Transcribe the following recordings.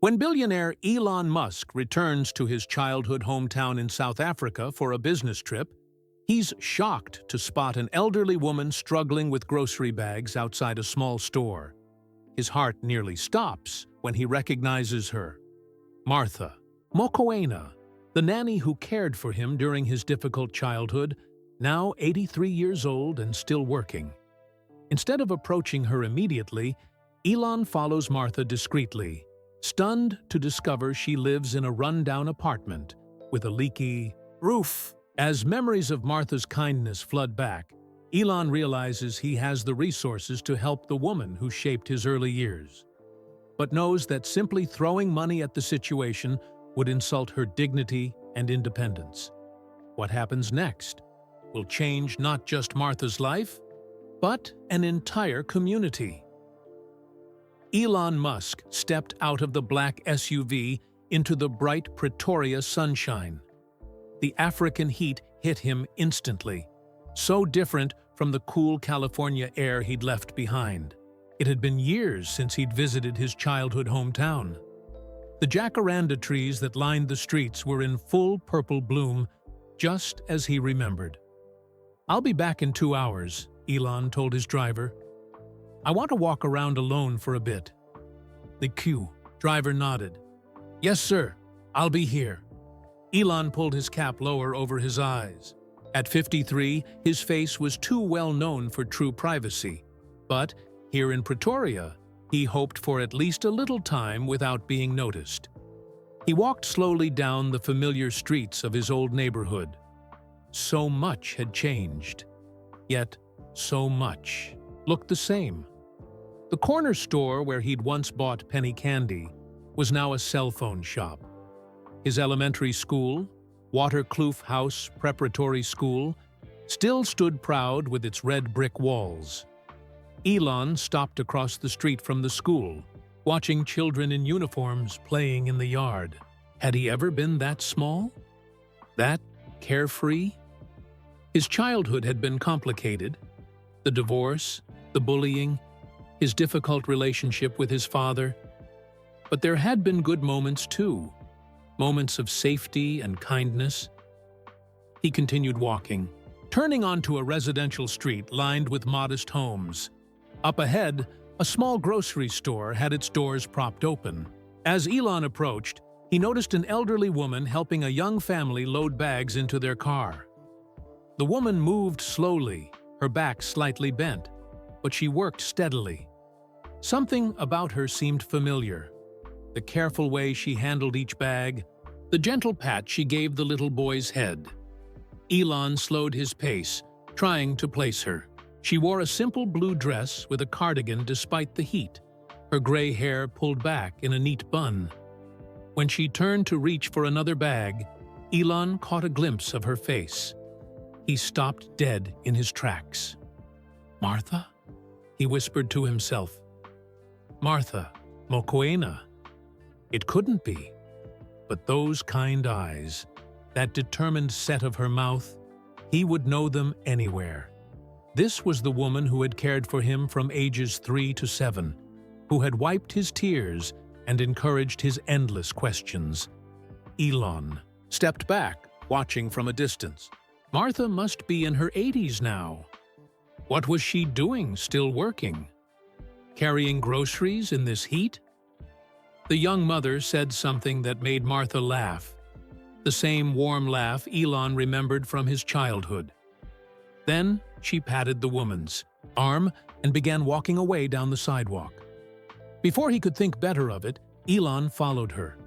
When billionaire Elon Musk returns to his childhood hometown in South Africa for a business trip, he's shocked to spot an elderly woman struggling with grocery bags outside a small store. His heart nearly stops when he recognizes her. Martha, Moena, the nanny who cared for him during his difficult childhood, now 83 years old and still working. Instead of approaching her immediately, Elon follows Martha discreetly, stunned to discover she lives in a run-down apartment with a leaky roof. As memories of Martha's kindness flood back, Elon realizes he has the resources to help the woman who shaped his early years, but knows that simply throwing money at the situation would insult her dignity and independence. What happens next will change not just Martha's life, but an entire community. Elon Musk stepped out of the black SUV into the bright Ptoria sunshine. The African heat hit him instantly, so different from the cool California air he'd left behind. It had been years since he'd visited his childhood hometown. The jacaranda trees that lined the streets were in full purple bloom, just as he remembered. "I'll be back in 2 hours," Elon told his driver. "I want to walk around alone for a bit." The driver nodded. "Yes, sir, I'll be here." Elon pulled his cap lower over his eyes. At 53, his face was too well known for true privacy. But here in Ptoria, he hoped for at least a little time without being noticed. He walked slowly down the familiar streets of his old neighborhood. So much had changed, yet so much looked the same. The corner store where he'd once bought penny candy was now a cell phone shop. His elementary school, Waterkloof House Preparatory School, still stood proud with its red brick walls. Elon stopped across the street from the school, watching children in uniforms playing in the yard. Had he ever been that small? That carefree? His childhood had been complicated. The divorce, the bullying, his difficult relationship with his father. But there had been good moments too, moments of safety and kindness. He continued walking, turning onto a residential street lined with modest homes. Up ahead, a small grocery store had its doors propped open. As Elon approached, he noticed an elderly woman helping a young family load bags into their car. The woman moved slowly, her back slightly bent, but she worked steadily. Something about her seemed familiar. The careful way she handled each bag, the gentle pat she gave the little boy's head. Elon slowed his pace, trying to place her. She wore a simple blue dress with a cardigan despite the heat, her gray hair pulled back in a neat bun. When she turned to reach for another bag, Elon caught a glimpse of her face. He stopped dead in his tracks. "Martha?" he whispered to himself. "Martha, Moena." It couldn't be. But those kind eyes, that determined set of her mouth, he would know them anywhere. This was the woman who had cared for him from ages 3 to 7, who had wiped his tears and encouraged his endless questions. Elon stepped back, watching from a distance. Martha must be in her 80s now. What was she doing, still working? Carrying groceries in this heat? The young mother said something that made Martha laugh, the same warm laugh Elon remembered from his childhood. Then she patted the woman's arm and began walking away down the sidewalk. Before he could think better of it, Elon followed her.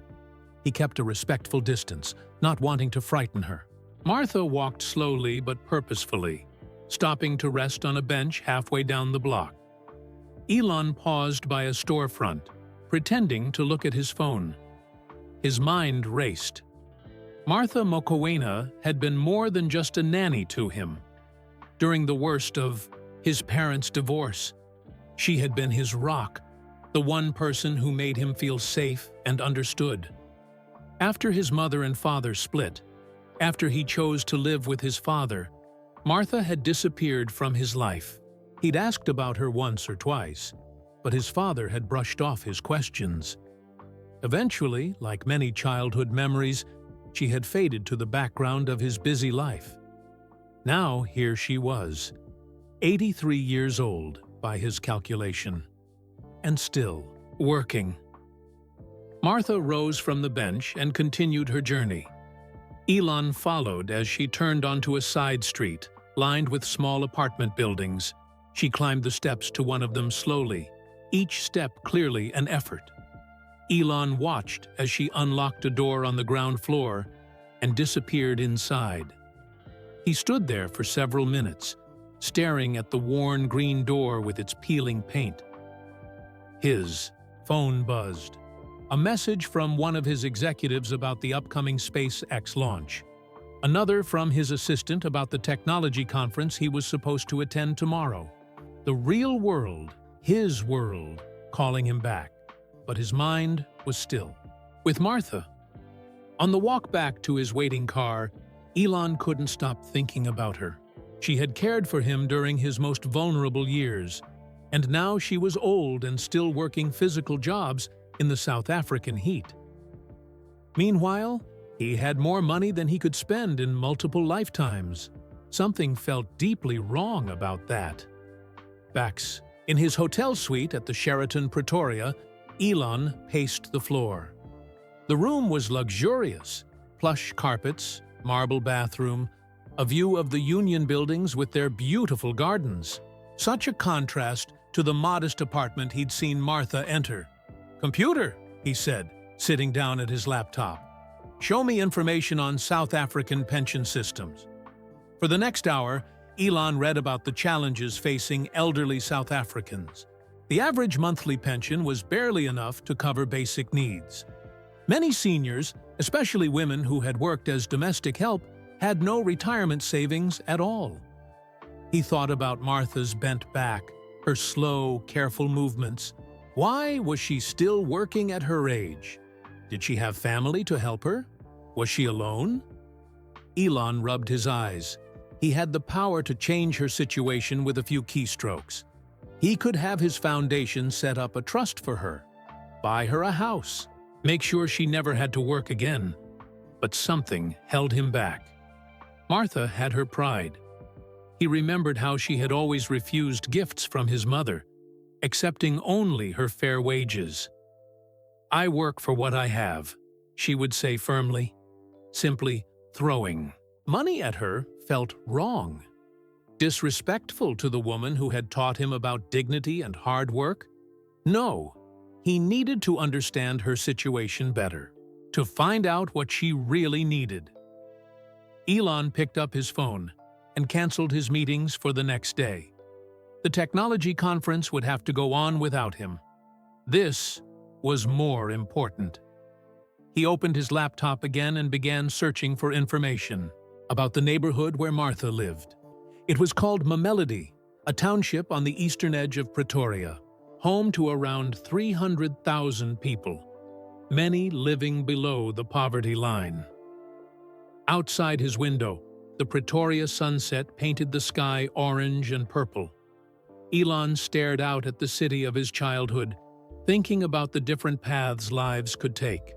He kept a respectful distance, not wanting to frighten her. Martha walked slowly but purposefully, stopping to rest on a bench halfway down the block. Elon paused by a storefront, pretending to look at his phone. His mind raced. Martha Moena had been more than just a nanny to him. During the worst of his parents' divorce, she had been his rock, the one person who made him feel safe and understood. After his mother and father split, after he chose to live with his father, Martha had disappeared from his life. He'd asked about her once or twice, but his father had brushed off his questions. Eventually, like many childhood memories, she had faded to the background of his busy life. Now here she was, 83 years old by his calculation, and still working. Martha rose from the bench and continued her journey. Elon followed as she turned onto a side street, lined with small apartment buildings. She climbed the steps to one of them slowly, each step clearly an effort. Elon watched as she unlocked a door on the ground floor and disappeared inside. He stood there for several minutes, staring at the worn green door with its peeling paint. His phone buzzed. A message from one of his executives about the upcoming SpaceX launch. Another from his assistant about the technology conference he was supposed to attend tomorrow. The real world, his world, calling him back. But his mind was still with Martha. On the walk back to his waiting car, Elon couldn't stop thinking about her. She had cared for him during his most vulnerable years, and now she was old and still working physical jobs in the South African heat. Meanwhile, he had more money than he could spend in multiple lifetimes. Something felt deeply wrong about that. In his hotel suite at the Sheraton Ptoria, Elon paced the floor. The room was luxurious, plush carpets, marble bathroom, a view of the Union buildings with their beautiful gardens. Such a contrast to the modest apartment he'd seen Martha enter. "Computer," he said, sitting down at his laptop. "Show me information on South African pension systems." For the next hour, Elon read about the challenges facing elderly South Africans. The average monthly pension was barely enough to cover basic needs. Many seniors, especially women who had worked as domestic help, had no retirement savings at all. He thought about Martha's bent back, her slow, careful movements. Why was she still working at her age? Did she have family to help her? Was she alone? Elon rubbed his eyes. He had the power to change her situation with a few keystrokes. He could have his foundation set up a trust for her, buy her a house, make sure she never had to work again. But something held him back. Martha had her pride. He remembered how she had always refused gifts from his mother, accepting only her fair wages. "I work for what I have," she would say firmly, simply throwing money at her felt wrong. Disrespectful to the woman who had taught him about dignity and hard work? No, he needed to understand her situation better, to find out what she really needed. Elon picked up his phone and canceled his meetings for the next day. The technology conference would have to go on without him. This was more important. He opened his laptop again and began searching for information about the neighborhood where Martha lived. It was called Mamelodi, a township on the eastern edge of Pretoria, home to around 300,000 people, many living below the poverty line. Outside his window, the Pretoria sunset painted the sky orange and purple. Elon stared out at the city of his childhood, thinking about the different paths lives could take.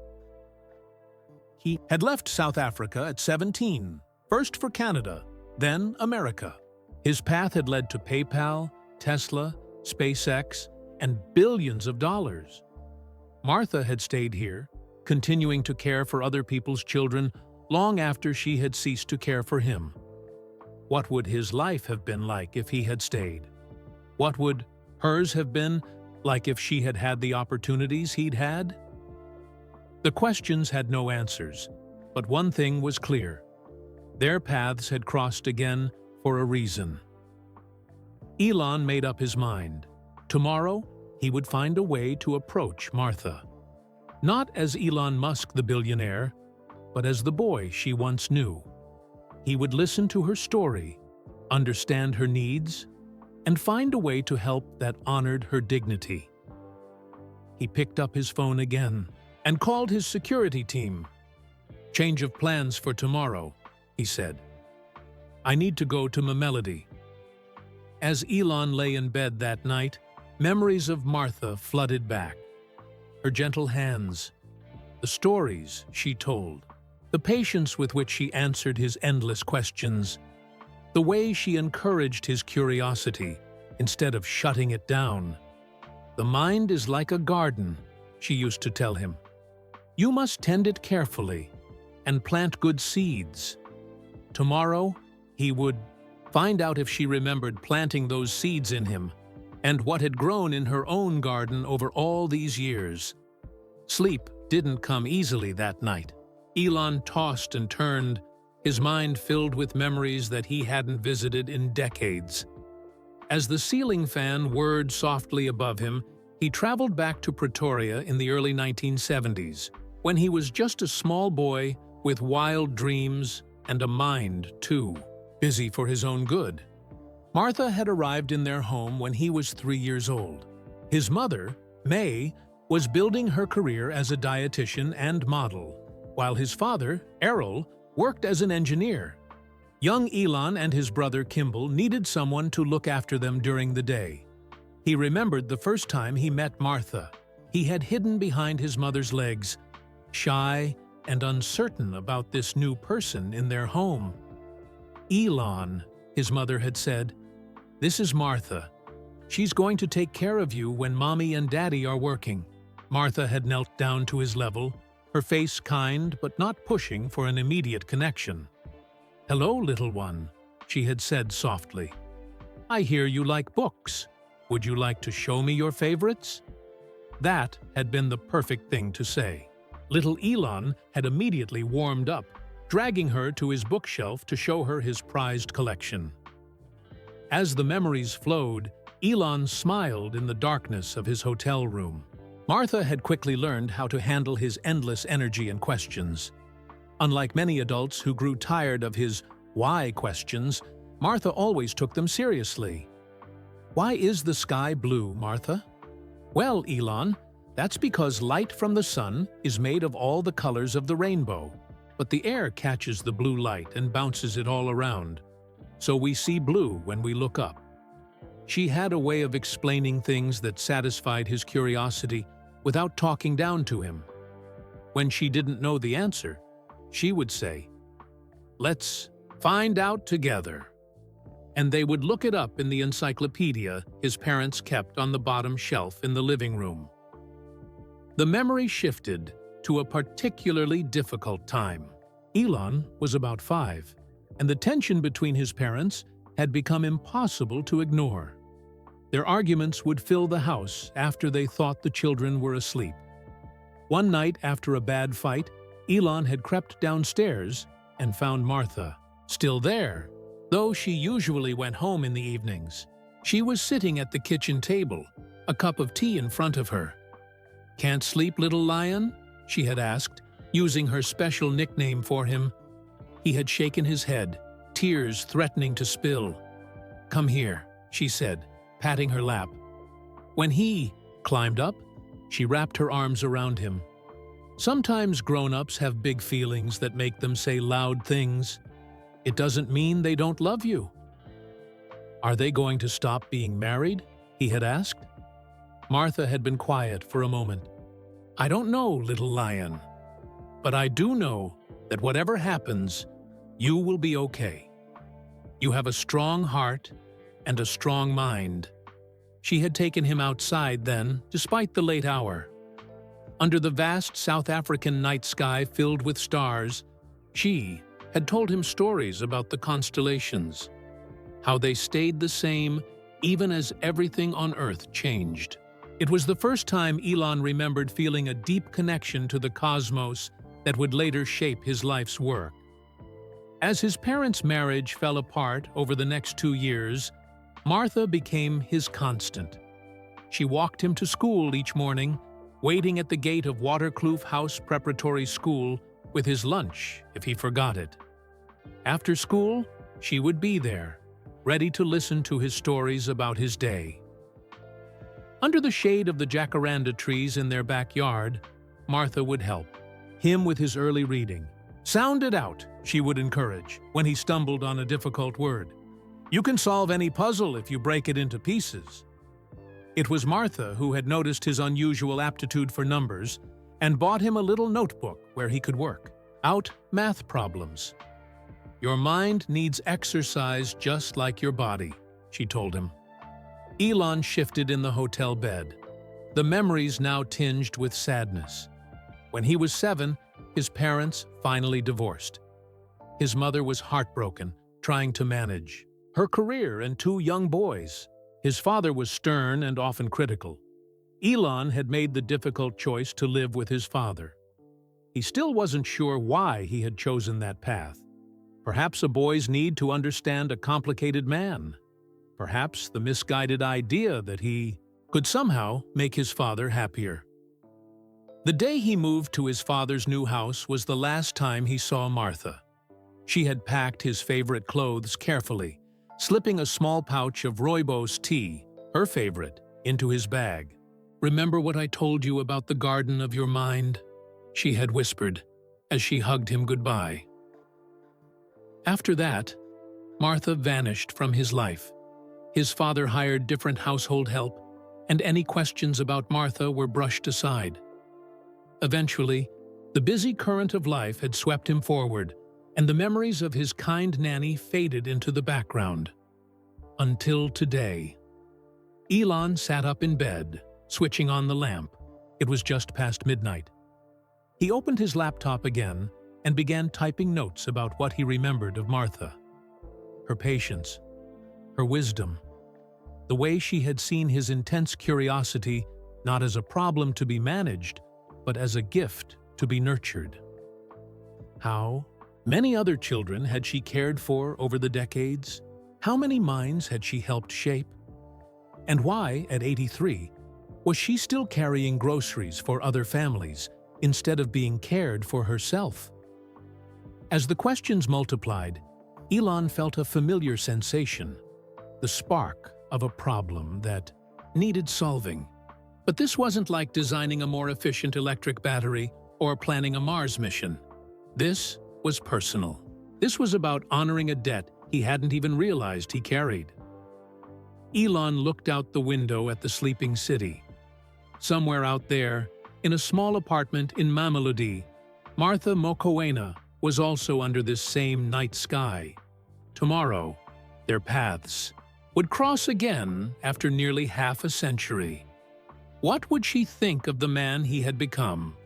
He had left South Africa at 17, first for Canada, then America. His path had led to PayPal, Tesla, SpaceX, and billions of dollars. Martha had stayed here, continuing to care for other people's children long after she had ceased to care for him. What would his life have been like if he had stayed? What would hers have been like if she had had the opportunities he'd had? The questions had no answers, but one thing was clear. Their paths had crossed again for a reason. Elon made up his mind. Tomorrow, he would find a way to approach Martha. Not as Elon Musk the billionaire, but as the boy she once knew. He would listen to her story, understand her needs, and find a way to help that honored her dignity. He picked up his phone again and called his security team. "Change of plans for tomorrow," he said. "I need to go to Mamelodi." As Elon lay in bed that night, memories of Martha flooded back. Her gentle hands, the stories she told, the patience with which she answered his endless questions, the way she encouraged his curiosity instead of shutting it down. "The mind is like a garden," she used to tell him. "You must tend it carefully and plant good seeds." Tomorrow, he would find out if she remembered planting those seeds in him and what had grown in her own garden over all these years. Sleep didn't come easily that night. Elon tossed and turned, his mind filled with memories that he hadn't visited in decades. As the ceiling fan whirred softly above him, he traveled back to Ptoria in the early 1970s, when he was just a small boy with wild dreams and a mind, too, busy for his own good. Martha had arrived in their home when he was 3 years old. His mother, May, was building her career as a dietitian and model, while his father, Errol, worked as an engineer. Young Elon and his brother Kimball needed someone to look after them during the day. He remembered the first time he met Martha. He had hidden behind his mother's legs, shy and uncertain about this new person in their home. "Elon," his mother had said, "this is Martha. She's going to take care of you when Mommy and Daddy are working." Martha had knelt down to his level, her face kind but not pushing for an immediate connection. "Hello, little one," she had said softly. "I hear you like books. Would you like to show me your favorites?" That had been the perfect thing to say. Little Elon had immediately warmed up, dragging her to his bookshelf to show her his prized collection. As the memories flowed, Elon smiled in the darkness of his hotel room. Martha had quickly learned how to handle his endless energy and questions. Unlike many adults who grew tired of his why questions, Martha always took them seriously. "Why is the sky blue, Martha?" "Well, Elon, that's because light from the sun is made of all the colors of the rainbow, but the air catches the blue light and bounces it all around, so we see blue when we look up." She had a way of explaining things that satisfied his curiosity without talking down to him. When she didn't know the answer, she would say, "Let's find out together." And they would look it up in the encyclopedia his parents kept on the bottom shelf in the living room. The memory shifted to a particularly difficult time. Elon was about 5, and the tension between his parents had become impossible to ignore. Their arguments would fill the house after they thought the children were asleep. One night after a bad fight, Elon had crept downstairs and found Martha still there, though she usually went home in the evenings. She was sitting at the kitchen table, a cup of tea in front of her. "Can't sleep, little lion?" she had asked, using her special nickname for him. He had shaken his head, tears threatening to spill. "Come here," she said, patting her lap. When he climbed up, she wrapped her arms around him. Sometimes grown-ups have big feelings that make them say loud things. It doesn't mean they don't love you. "Are they going to stop being married?" he had asked. Martha had been quiet for a moment. "I don't know, little lion. But I do know that whatever happens, you will be okay. You have a strong heart and a strong mind." She had taken him outside then, despite the late hour. Under the vast South African night sky filled with stars, she had told him stories about the constellations, how they stayed the same even as everything on Earth changed. It was the first time Elon remembered feeling a deep connection to the cosmos that would later shape his life's work. As his parents' marriage fell apart over the next 2 years, Martha became his constant. She walked him to school each morning, waiting at the gate of Waterkloof House Preparatory School with his lunch if he forgot it. After school, she would be there, ready to listen to his stories about his day. Under the shade of the jacaranda trees in their backyard, Martha would help him with his early reading. "Sound it out," she would encourage when he stumbled on a difficult word. "You can solve any puzzle if you break it into pieces." It was Martha who had noticed his unusual aptitude for numbers and bought him a little notebook where he could work out math problems. "Your mind needs exercise just like your body," she told him. Elon shifted in the hotel bed, the memories now tinged with sadness. When he was 7, his parents finally divorced. His mother was heartbroken, trying to manage her career and 2 young boys. His father was stern and often critical. Elon had made the difficult choice to live with his father. He still wasn't sure why he had chosen that path. Perhaps a boy's need to understand a complicated man. Perhaps the misguided idea that he could somehow make his father happier. The day he moved to his father's new house was the last time he saw Martha. She had packed his favorite clothes carefully, slipping a small pouch of rooibos tea, her favorite, into his bag. "Remember what I told you about the garden of your mind?" she had whispered as she hugged him goodbye. After that, Martha vanished from his life. His father hired different household help, and any questions about Martha were brushed aside. Eventually, the busy current of life had swept him forward, and the memories of his kind nanny faded into the background. Until today. Elon sat up in bed, switching on the lamp. It was just past midnight. He opened his laptop again and began typing notes about what he remembered of Martha. Her patience, her wisdom, the way she had seen his intense curiosity not as a problem to be managed, but as a gift to be nurtured. How many other children had she cared for over the decades? How many minds had she helped shape? And why, at 83, was she still carrying groceries for other families instead of being cared for herself? As the questions multiplied, Elon felt a familiar sensation, the spark of a problem that needed solving. But this wasn't like designing a more efficient electric battery or planning a Mars mission. This was personal. This was about honoring a debt he hadn't even realized he carried. Elon looked out the window at the sleeping city. Somewhere out there, in a small apartment in Mamelodi, Martha Moena was also under this same night sky. Tomorrow, their paths would cross again after nearly half a century. What would she think of the man he had become?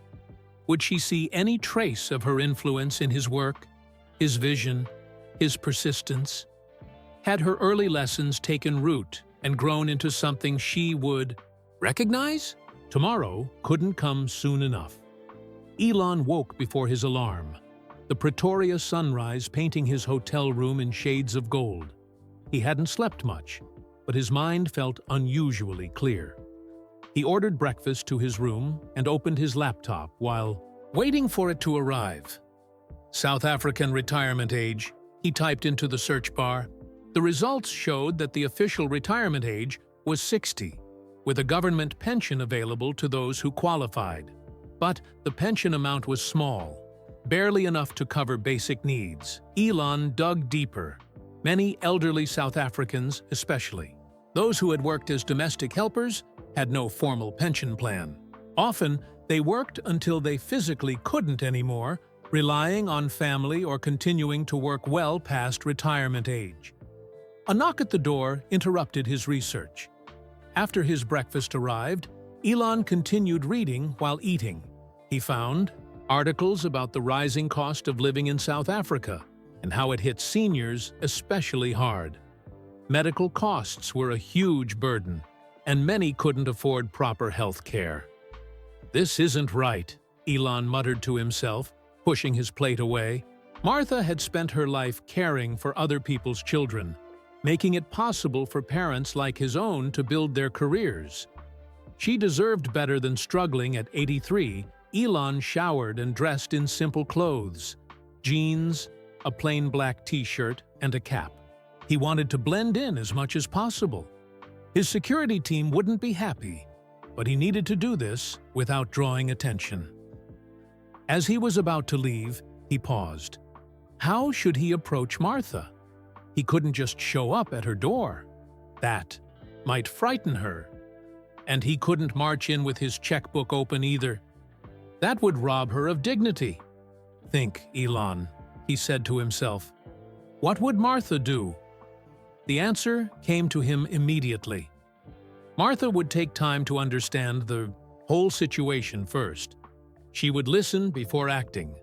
Would she see any trace of her influence in his work, his vision, his persistence? Had her early lessons taken root and grown into something she would recognize? Tomorrow couldn't come soon enough. Elon woke before his alarm, the Ptoria sunrise painting his hotel room in shades of gold. He hadn't slept much, but his mind felt unusually clear. He ordered breakfast to his room and opened his laptop while waiting for it to arrive. South African retirement age, he typed into the search bar. The results showed that the official retirement age was 60, with a government pension available to those who qualified. But the pension amount was small, barely enough to cover basic needs. Elon dug deeper. Many elderly South Africans, especially those who had worked as domestic helpers, had no formal pension plan. Often, they worked until they physically couldn't anymore, relying on family or continuing to work well past retirement age. A knock at the door interrupted his research. After his breakfast arrived, Elon continued reading while eating. He found articles about the rising cost of living in South Africa and how it hit seniors especially hard. Medical costs were a huge burden, and many couldn't afford proper health care. "This isn't right," Elon muttered to himself, pushing his plate away. Martha had spent her life caring for other people's children, making it possible for parents like his own to build their careers. She deserved better than struggling at 83. Elon showered and dressed in simple clothes, jeans, a plain black t-shirt, and a cap. He wanted to blend in as much as possible. His security team wouldn't be happy, but he needed to do this without drawing attention. As he was about to leave, he paused. How should he approach Martha? He couldn't just show up at her door. That might frighten her. And he couldn't march in with his checkbook open either. That would rob her of dignity. Think, Elon, he said to himself. What would Martha do? The answer came to him immediately. Martha would take time to understand the whole situation first. She would listen before acting.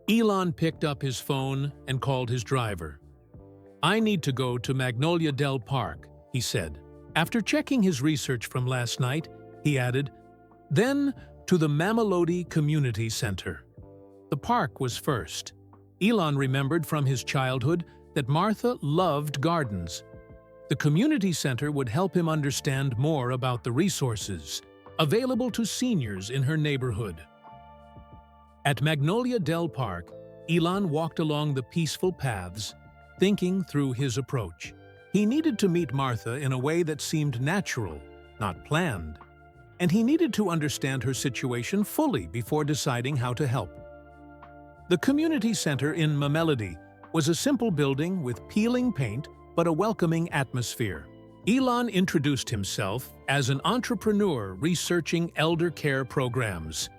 Elon picked up his phone and called his driver. I need to go to Magnolia Del Park, he said. After checking his research from last night, he added, then to the Mamelodi Community Center. The park was first. Elon remembered from his childhood that Martha loved gardens. The community center would help him understand more about the resources available to seniors in her neighborhood. At Magnolia Del Park, Elon walked along the peaceful paths, thinking through his approach. He needed to meet Martha in a way that seemed natural, not planned, and he needed to understand her situation fully before deciding how to help. The community center in Mamelodi was a simple building with peeling paint but a welcoming atmosphere. Elon introduced himself as an entrepreneur researching elder care programs.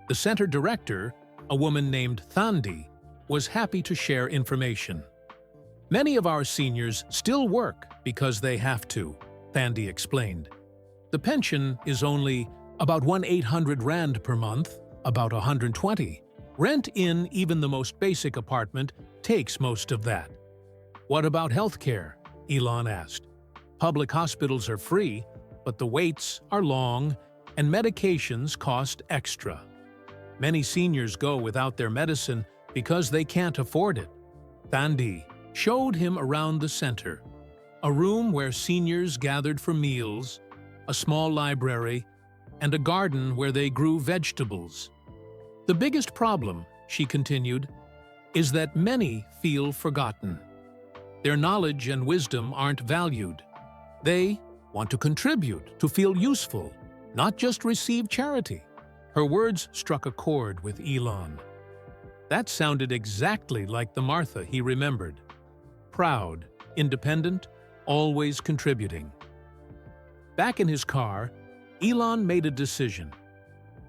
The center director, a woman named Thandi, was happy to share information. Many of our seniors still work because they have to, Thandi explained. The pension is only about 1,800 rand per month, about 120. Rent in even the most basic apartment takes most of that. What about healthcare? Elon asked. Public hospitals are free, but the waits are long and medications cost extra. Many seniors go without their medicine because they can't afford it. Thandi showed him around the center, a room where seniors gathered for meals, a small library, and a garden where they grew vegetables. The biggest problem, she continued, is that many feel forgotten. Their knowledge and wisdom aren't valued. They want to contribute, to feel useful, not just receive charity. Her words struck a chord with Elon. That sounded exactly like the Martha he remembered. Proud, independent, always contributing. Back in his car, Elon made a decision.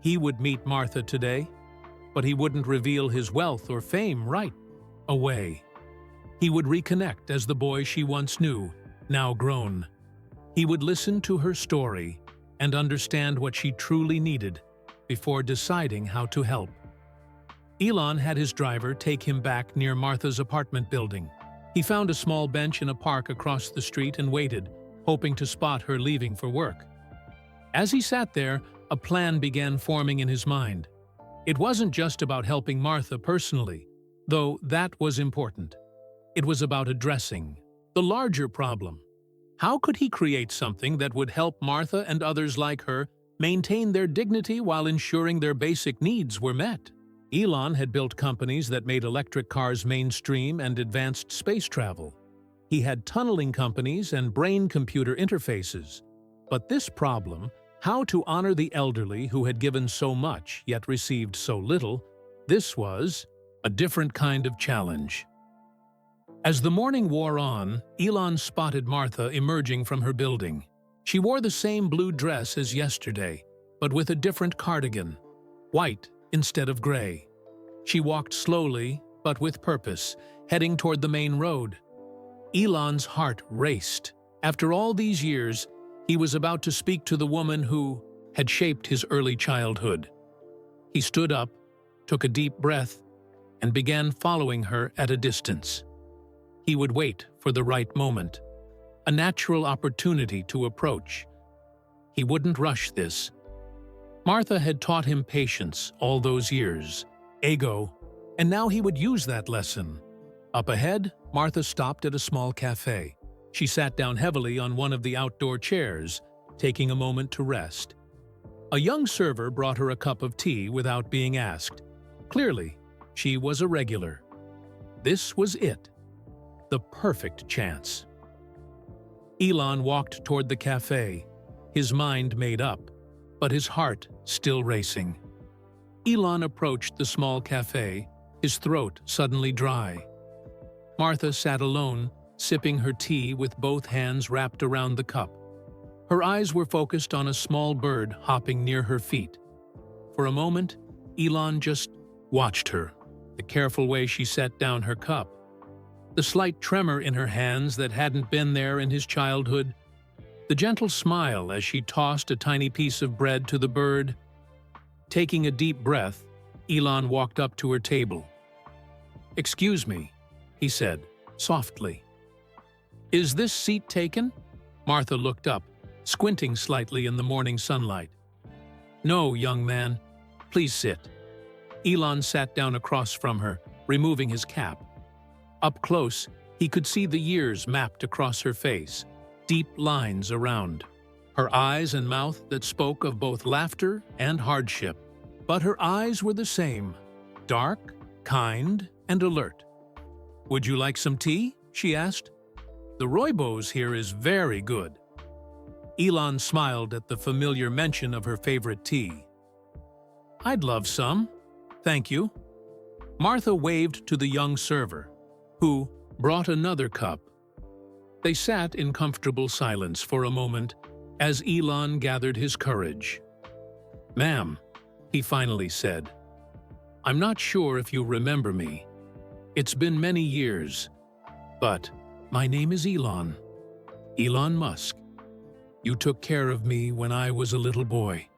He would meet Martha today, but he wouldn't reveal his wealth or fame right away. He would reconnect as the boy she once knew, now grown. He would listen to her story and understand what she truly needed before deciding how to help. Elon had his driver take him back near Martha's apartment building. He found a small bench in a park across the street and waited, hoping to spot her leaving for work. As he sat there, a plan began forming in his mind. It wasn't just about helping Martha personally, though that was important. It was about addressing the larger problem. How could he create something that would help Martha and others like her maintain their dignity while ensuring their basic needs were met? Elon had built companies that made electric cars mainstream and advanced space travel. He had tunneling companies and brain-computer interfaces. But this problem, how to honor the elderly who had given so much yet received so little, this was a different kind of challenge. As the morning wore on, Elon spotted Martha emerging from her building. She wore the same blue dress as yesterday, but with a different cardigan, white instead of gray. She walked slowly, but with purpose, heading toward the main road. Elon's heart raced. After all these years, he was about to speak to the woman who had shaped his early childhood. He stood up, took a deep breath, and began following her at a distance. He would wait for the right moment, a natural opportunity to approach. He wouldn't rush this. Martha had taught him patience all those years, ego, and now he would use that lesson. Up ahead, Martha stopped at a small cafe. She sat down heavily on one of the outdoor chairs, taking a moment to rest. A young server brought her a cup of tea without being asked. Clearly, she was a regular. This was it. The perfect chance. Elon walked toward the cafe, his mind made up, but his heart still racing. Elon approached the small cafe, his throat suddenly dry. Martha sat alone, sipping her tea with both hands wrapped around the cup. Her eyes were focused on a small bird hopping near her feet. For a moment, Elon just watched her, the careful way she set down her cup, the slight tremor in her hands that hadn't been there in his childhood, the gentle smile as she tossed a tiny piece of bread to the bird. Taking a deep breath, Elon walked up to her table. "Excuse me," he said, softly. "Is this seat taken?" Martha looked up, squinting slightly in the morning sunlight. "No, young man. Please sit." Elon sat down across from her, removing his cap. Up close, he could see the years mapped across her face, deep lines around. Her eyes and mouth that spoke of both laughter and hardship. But her eyes were the same, dark, kind, and alert. "Would you like some tea?" she asked. "The rooibos here is very good." Elon smiled at the familiar mention of her favorite tea. "I'd love some, thank you." Martha waved to the young server, who brought another cup. They sat in comfortable silence for a moment as Elon gathered his courage. "Ma'am," he finally said, "I'm not sure if you remember me. It's been many years, but my name is Elon. Elon Musk. You took care of me when I was a little boy."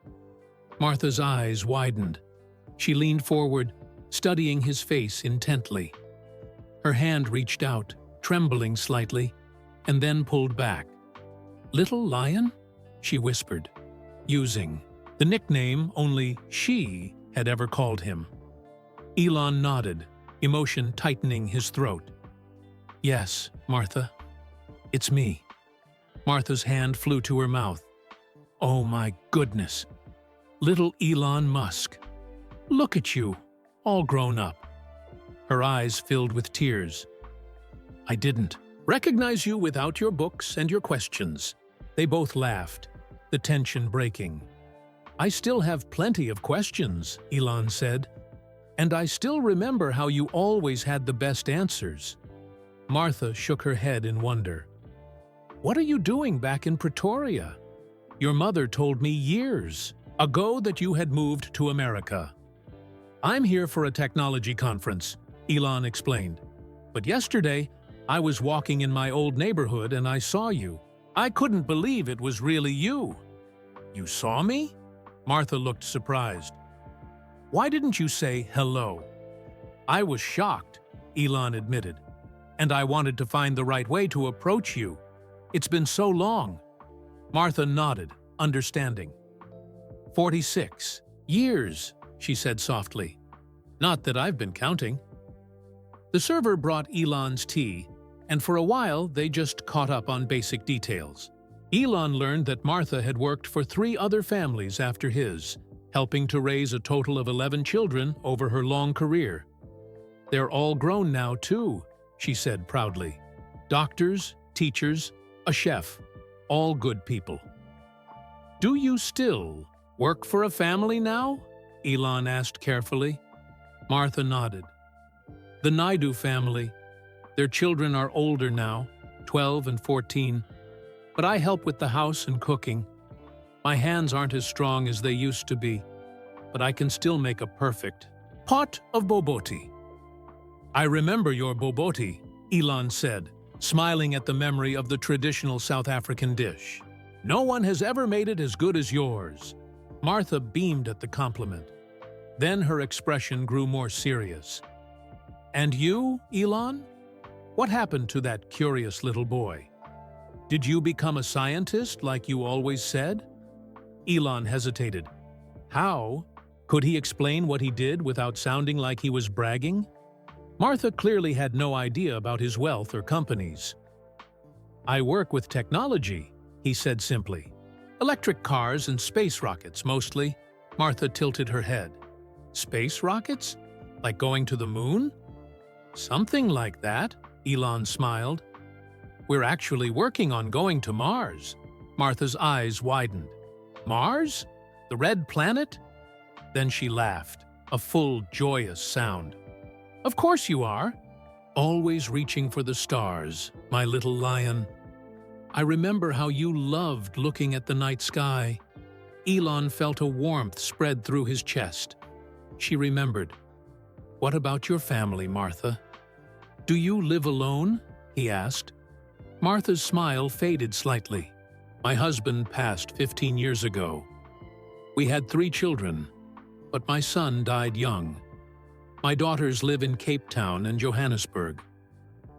Martha's eyes widened. She leaned forward, studying his face intently. Her hand reached out, trembling slightly, and then pulled back. "Little Lion?" she whispered, using the nickname only she had ever called him. Elon nodded, emotion tightening his throat. "Yes, Martha, it's me." Martha's hand flew to her mouth. "Oh my goodness! Little Elon Musk. Look at you, all grown up." Her eyes filled with tears. "I didn't recognize you without your books and your questions." They both laughed, the tension breaking. "I still have plenty of questions," Elon said. "And I still remember how you always had the best answers." Martha shook her head in wonder. "What are you doing back in Pretoria? Your mother told me years ago that you had moved to America." "I'm here for a technology conference," Elon explained. "But yesterday, I was walking in my old neighborhood and I saw you. I couldn't believe it was really you." "You saw me?" Martha looked surprised. "Why didn't you say hello?" "I was shocked," Elon admitted. "And I wanted to find the right way to approach you. It's been so long." Martha nodded, understanding. 46 years, she said softly. "Not that I've been counting." The server brought Elon's tea, and for a while they just caught up on basic details. Elon learned that Martha had worked for 3 other families after his, helping to raise a total of 11 children over her long career. "They're all grown now, too," she said proudly. "Doctors, teachers, a chef, all good people." "Do you still work for a family now?" Elon asked carefully. Martha nodded. "The Naidu family. Their children are older now, 12 and 14, but I help with the house and cooking. My hands aren't as strong as they used to be, but I can still make a perfect pot of boboti." "I remember your boboti," Elon said, smiling at the memory of the traditional South African dish. "No one has ever made it as good as yours." Martha beamed at the compliment. Then her expression grew more serious. "And you, Elon? What happened to that curious little boy? Did you become a scientist like you always said?" Elon hesitated. How? Could he explain what he did without sounding like he was bragging? Martha clearly had no idea about his wealth or companies. "I work with technology," he said simply. "Electric cars and space rockets, mostly." Martha tilted her head. "Space rockets? Like going to the moon?" "Something like that," Elon smiled. "We're actually working on going to Mars." Martha's eyes widened. "Mars? The red planet?" Then she laughed, a full, joyous sound. "Of course you are. Always reaching for the stars, my little lion. I remember how you loved looking at the night sky." Elon felt a warmth spread through his chest. she remembered. "What about your family, Martha?" "Do you live alone?" he asked. Martha's smile faded slightly. "My husband passed 15 years ago. We had 3 children, but my son died young. My daughters live in Cape Town and Johannesburg.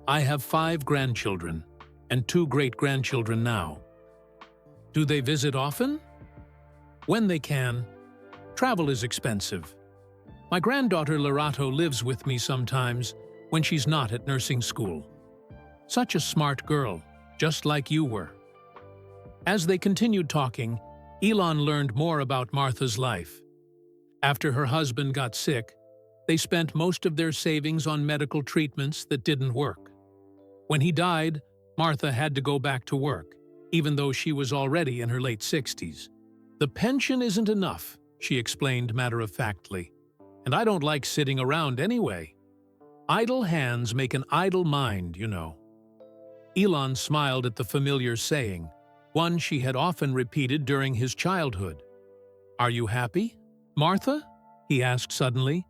I have 5 grandchildren and 2 great-grandchildren now." "Do they visit often?" "When they can. Travel is expensive. My granddaughter Lorato lives with me sometimes when she's not at nursing school. Such a smart girl, just like you were." As they continued talking, Elon learned more about Martha's life. After her husband got sick, they spent most of their savings on medical treatments that didn't work. When he died, Martha had to go back to work, even though she was already in her late 60s. "The pension isn't enough," she explained matter-of-factly, "and I don't like sitting around anyway. Idle hands make an idle mind, you know." Elon smiled at the familiar saying, one she had often repeated during his childhood. "Are you happy, Martha?" he asked suddenly.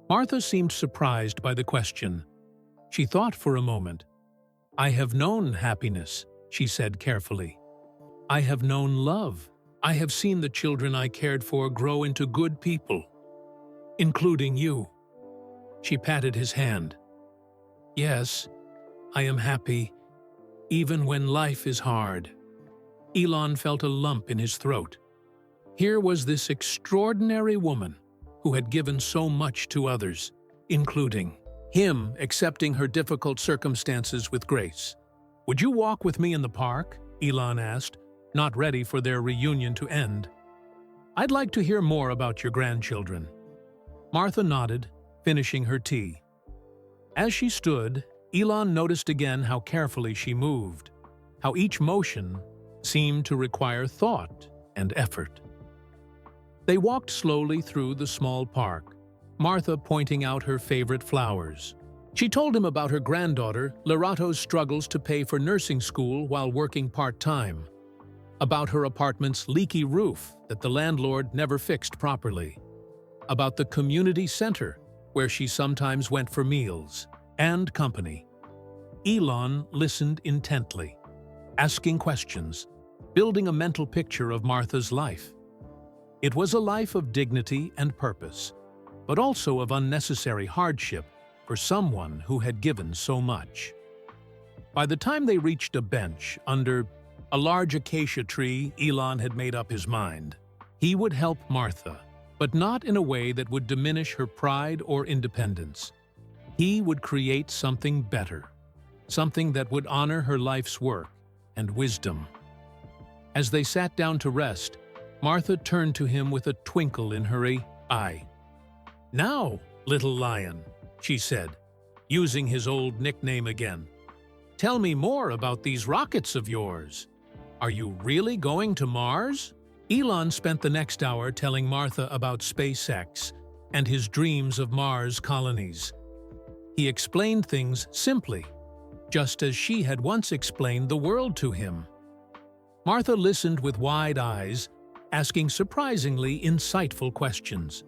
Martha seemed surprised by the question. She thought for a moment. "I have known happiness," she said carefully. "I have known love. I have seen the children I cared for grow into good people, including you." She patted his hand. "Yes, I am happy, even when life is hard." Elon felt a lump in his throat. Here was this extraordinary woman who had given so much to others, including him accepting her difficult circumstances with grace. "Would you walk with me in the park?" Elon asked, not ready for their reunion to end. "I'd like to hear more about your grandchildren." Martha nodded, finishing her tea. As she stood, Elon noticed again how carefully she moved, how each motion seemed to require thought and effort. They walked slowly through the small park, Martha pointing out her favorite flowers. She told him about her granddaughter, Lorato's struggles to pay for nursing school while working part-time, about her apartment's leaky roof that the landlord never fixed properly, about the community center where she sometimes went for meals and company. Elon listened intently, asking questions, building a mental picture of Martha's life. It was a life of dignity and purpose, but also of unnecessary hardship for someone who had given so much. By the time they reached a bench under a large acacia tree, Elon had made up his mind. He would help Martha, but not in a way that would diminish her pride or independence. He would create something better, something that would honor her life's work and wisdom. As they sat down to rest, Martha turned to him with a twinkle in her eye. "Now, little lion," she said, using his old nickname again. "Tell me more about these rockets of yours. Are you really going to Mars?" Elon spent the next hour telling Martha about SpaceX and his dreams of Mars colonies. He explained things simply, just as she had once explained the world to him. Martha listened with wide eyes, asking surprisingly insightful questions.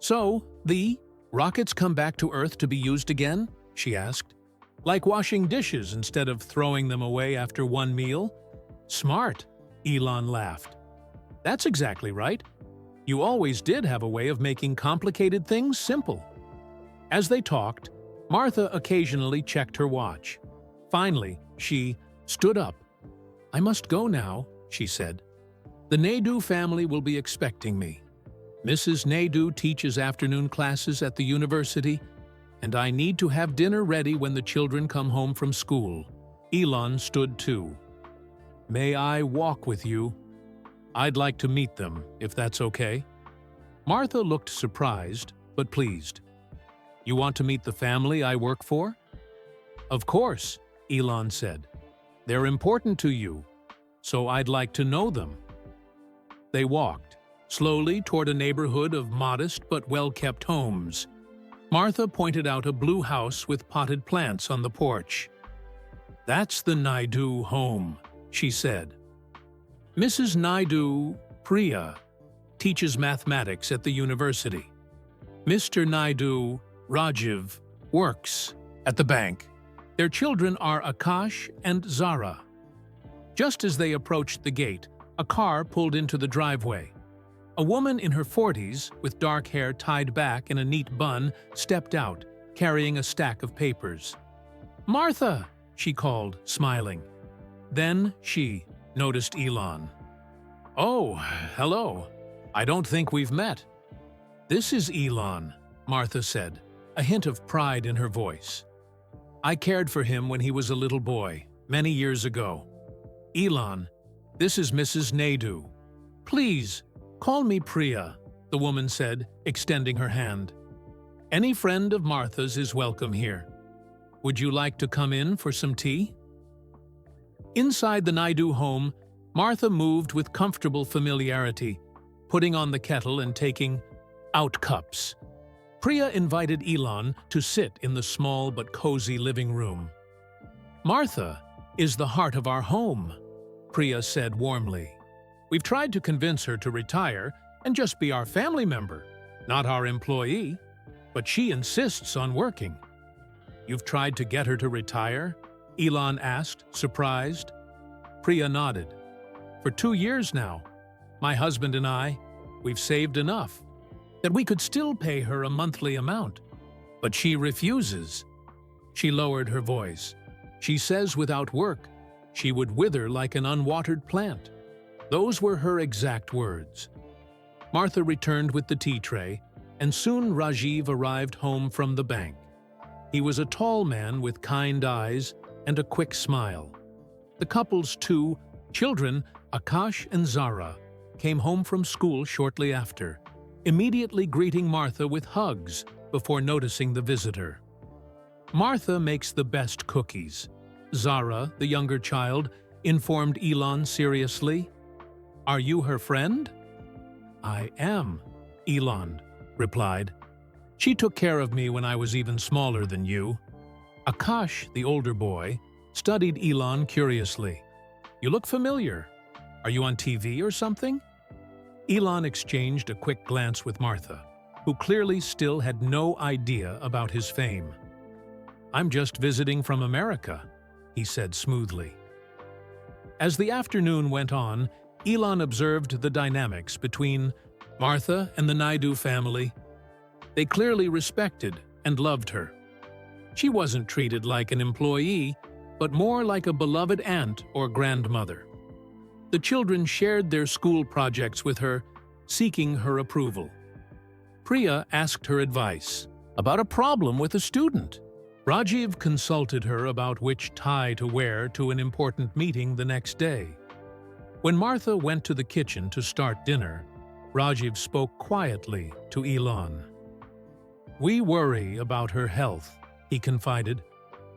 "So, the rockets come back to Earth to be used again?" she asked. "Like washing dishes instead of throwing them away after one meal?" "Smart," Elon laughed. "That's exactly right. You always did have a way of making complicated things simple." As they talked, Martha occasionally checked her watch. Finally, she stood up. "I must go now," she said. "The Naidu family will be expecting me. Mrs. Naidu teaches afternoon classes at the university, and I need to have dinner ready when the children come home from school." Elon stood too. "May I walk with you? I'd like to meet them, if that's okay." Martha looked surprised, but pleased. "You want to meet the family I work for?" "Of course," Elon said. "They're important to you, so I'd like to know them." They walked slowly toward a neighborhood of modest but well-kept homes. Martha pointed out a blue house with potted plants on the porch. "That's the Naidu home," she said. "Mrs. Naidu, Priya, teaches mathematics at the university. Mr. Naidu, Rajiv, works at the bank. Their children are Akash and Zara. Just as they approached the gate, a car pulled into the driveway. A woman in her 40s, with dark hair tied back in a neat bun, stepped out, carrying a stack of papers. "Martha!" she called, smiling. Then she noticed Elon. "Oh, hello. I don't think we've met." "This is Elon," Martha said, a hint of pride in her voice. "I cared for him when he was a little boy, many years ago. Elon, this is Mrs. Naidu. Please, call me Priya," the woman said, extending her hand. "Any friend of Martha's is welcome here. Would you like to come in for some tea?" Inside the Naidu home, Martha moved with comfortable familiarity, putting on the kettle and taking out cups. Priya invited Elon to sit in the small but cozy living room. "Martha is the heart of our home," Priya said warmly. "We've tried to convince her to retire and just be our family member, not our employee, but she insists on working." "You've tried to get her to retire?" Elon asked, surprised. Priya nodded. "For 2 years now, my husband and I, we've saved enough that we could still pay her a monthly amount. But she refuses." She lowered her voice. "She says without work, she would wither like an unwatered plant." Those were her exact words. Martha returned with the tea tray, and soon Rajiv arrived home from the bank. He was a tall man with kind eyes and a quick smile. The couple's 2 children, Akash and Zara, came home from school shortly after, immediately greeting Martha with hugs before noticing the visitor. Martha makes the best cookies. Zara, the younger child, informed Elon seriously. "Are you her friend?" "I am," Elon replied. "She took care of me when I was even smaller than you." Akash, the older boy, studied Elon curiously. "You look familiar. Are you on TV or something?" Elon exchanged a quick glance with Martha, who clearly still had no idea about his fame. "I'm just visiting from America," he said smoothly. As the afternoon went on, Elon observed the dynamics between Martha and the Naidu family. They clearly respected and loved her. She wasn't treated like an employee, but more like a beloved aunt or grandmother. The children shared their school projects with her, seeking her approval. Priya asked her advice about a problem with a student. Rajiv consulted her about which tie to wear to an important meeting the next day. When Martha went to the kitchen to start dinner, Rajiv spoke quietly to Elon. "We worry about her health," he confided.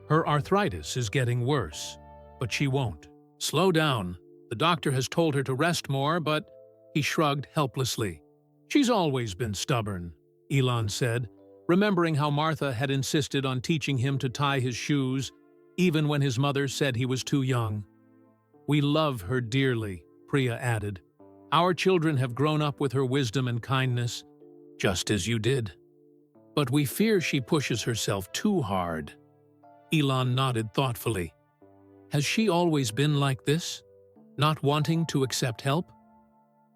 "Her arthritis is getting worse, but she won't slow down. The doctor has told her to rest more, but..." He shrugged helplessly. "She's always been stubborn," Elon said, remembering how Martha had insisted on teaching him to tie his shoes, even when his mother said he was too young. "We love her dearly," Priya added. "Our children have grown up with her wisdom and kindness, just as you did. But we fear she pushes herself too hard." Elon nodded thoughtfully. "Has she always been like this? Not wanting to accept help?"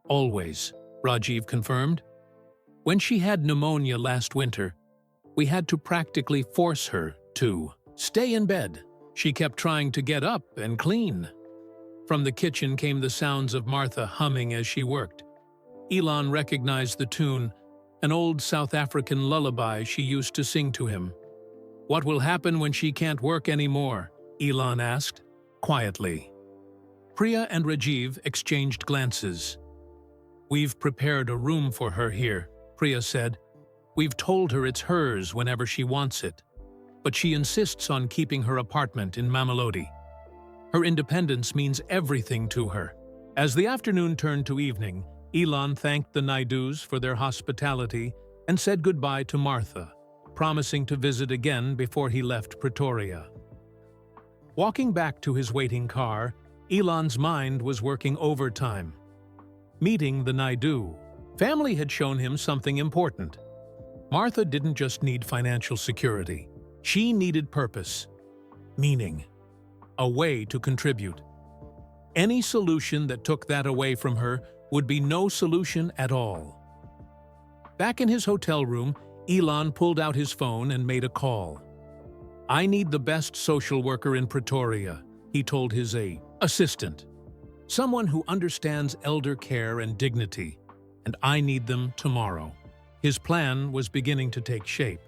"Always," Rajiv confirmed. "When she had pneumonia last winter, we had to practically force her to stay in bed. She kept trying to get up and clean." From the kitchen came the sounds of Martha humming as she worked. Elon recognized the tune, an old South African lullaby she used to sing to him. "What will happen when she can't work anymore?" Elon asked, quietly. Priya and Rajiv exchanged glances. "We've prepared a room for her here," Priya said. "We've told her it's hers whenever she wants it, but she insists on keeping her apartment in Mamelodi. Her independence means everything to her." As the afternoon turned to evening, Elon thanked the Naidus for their hospitality and said goodbye to Martha, promising to visit again before he left Pretoria. Walking back to his waiting car, Elon's mind was working overtime. Meeting the Naidu family had shown him something important. Martha didn't just need financial security. She needed purpose, meaning, a way to contribute. Any solution that took that away from her would be no solution at all. Back in his hotel room, Elon pulled out his phone and made a call. "I need the best social worker in Ptoria," he told his assistant. "Someone who understands elder care and dignity, and I need them tomorrow." His plan was beginning to take shape.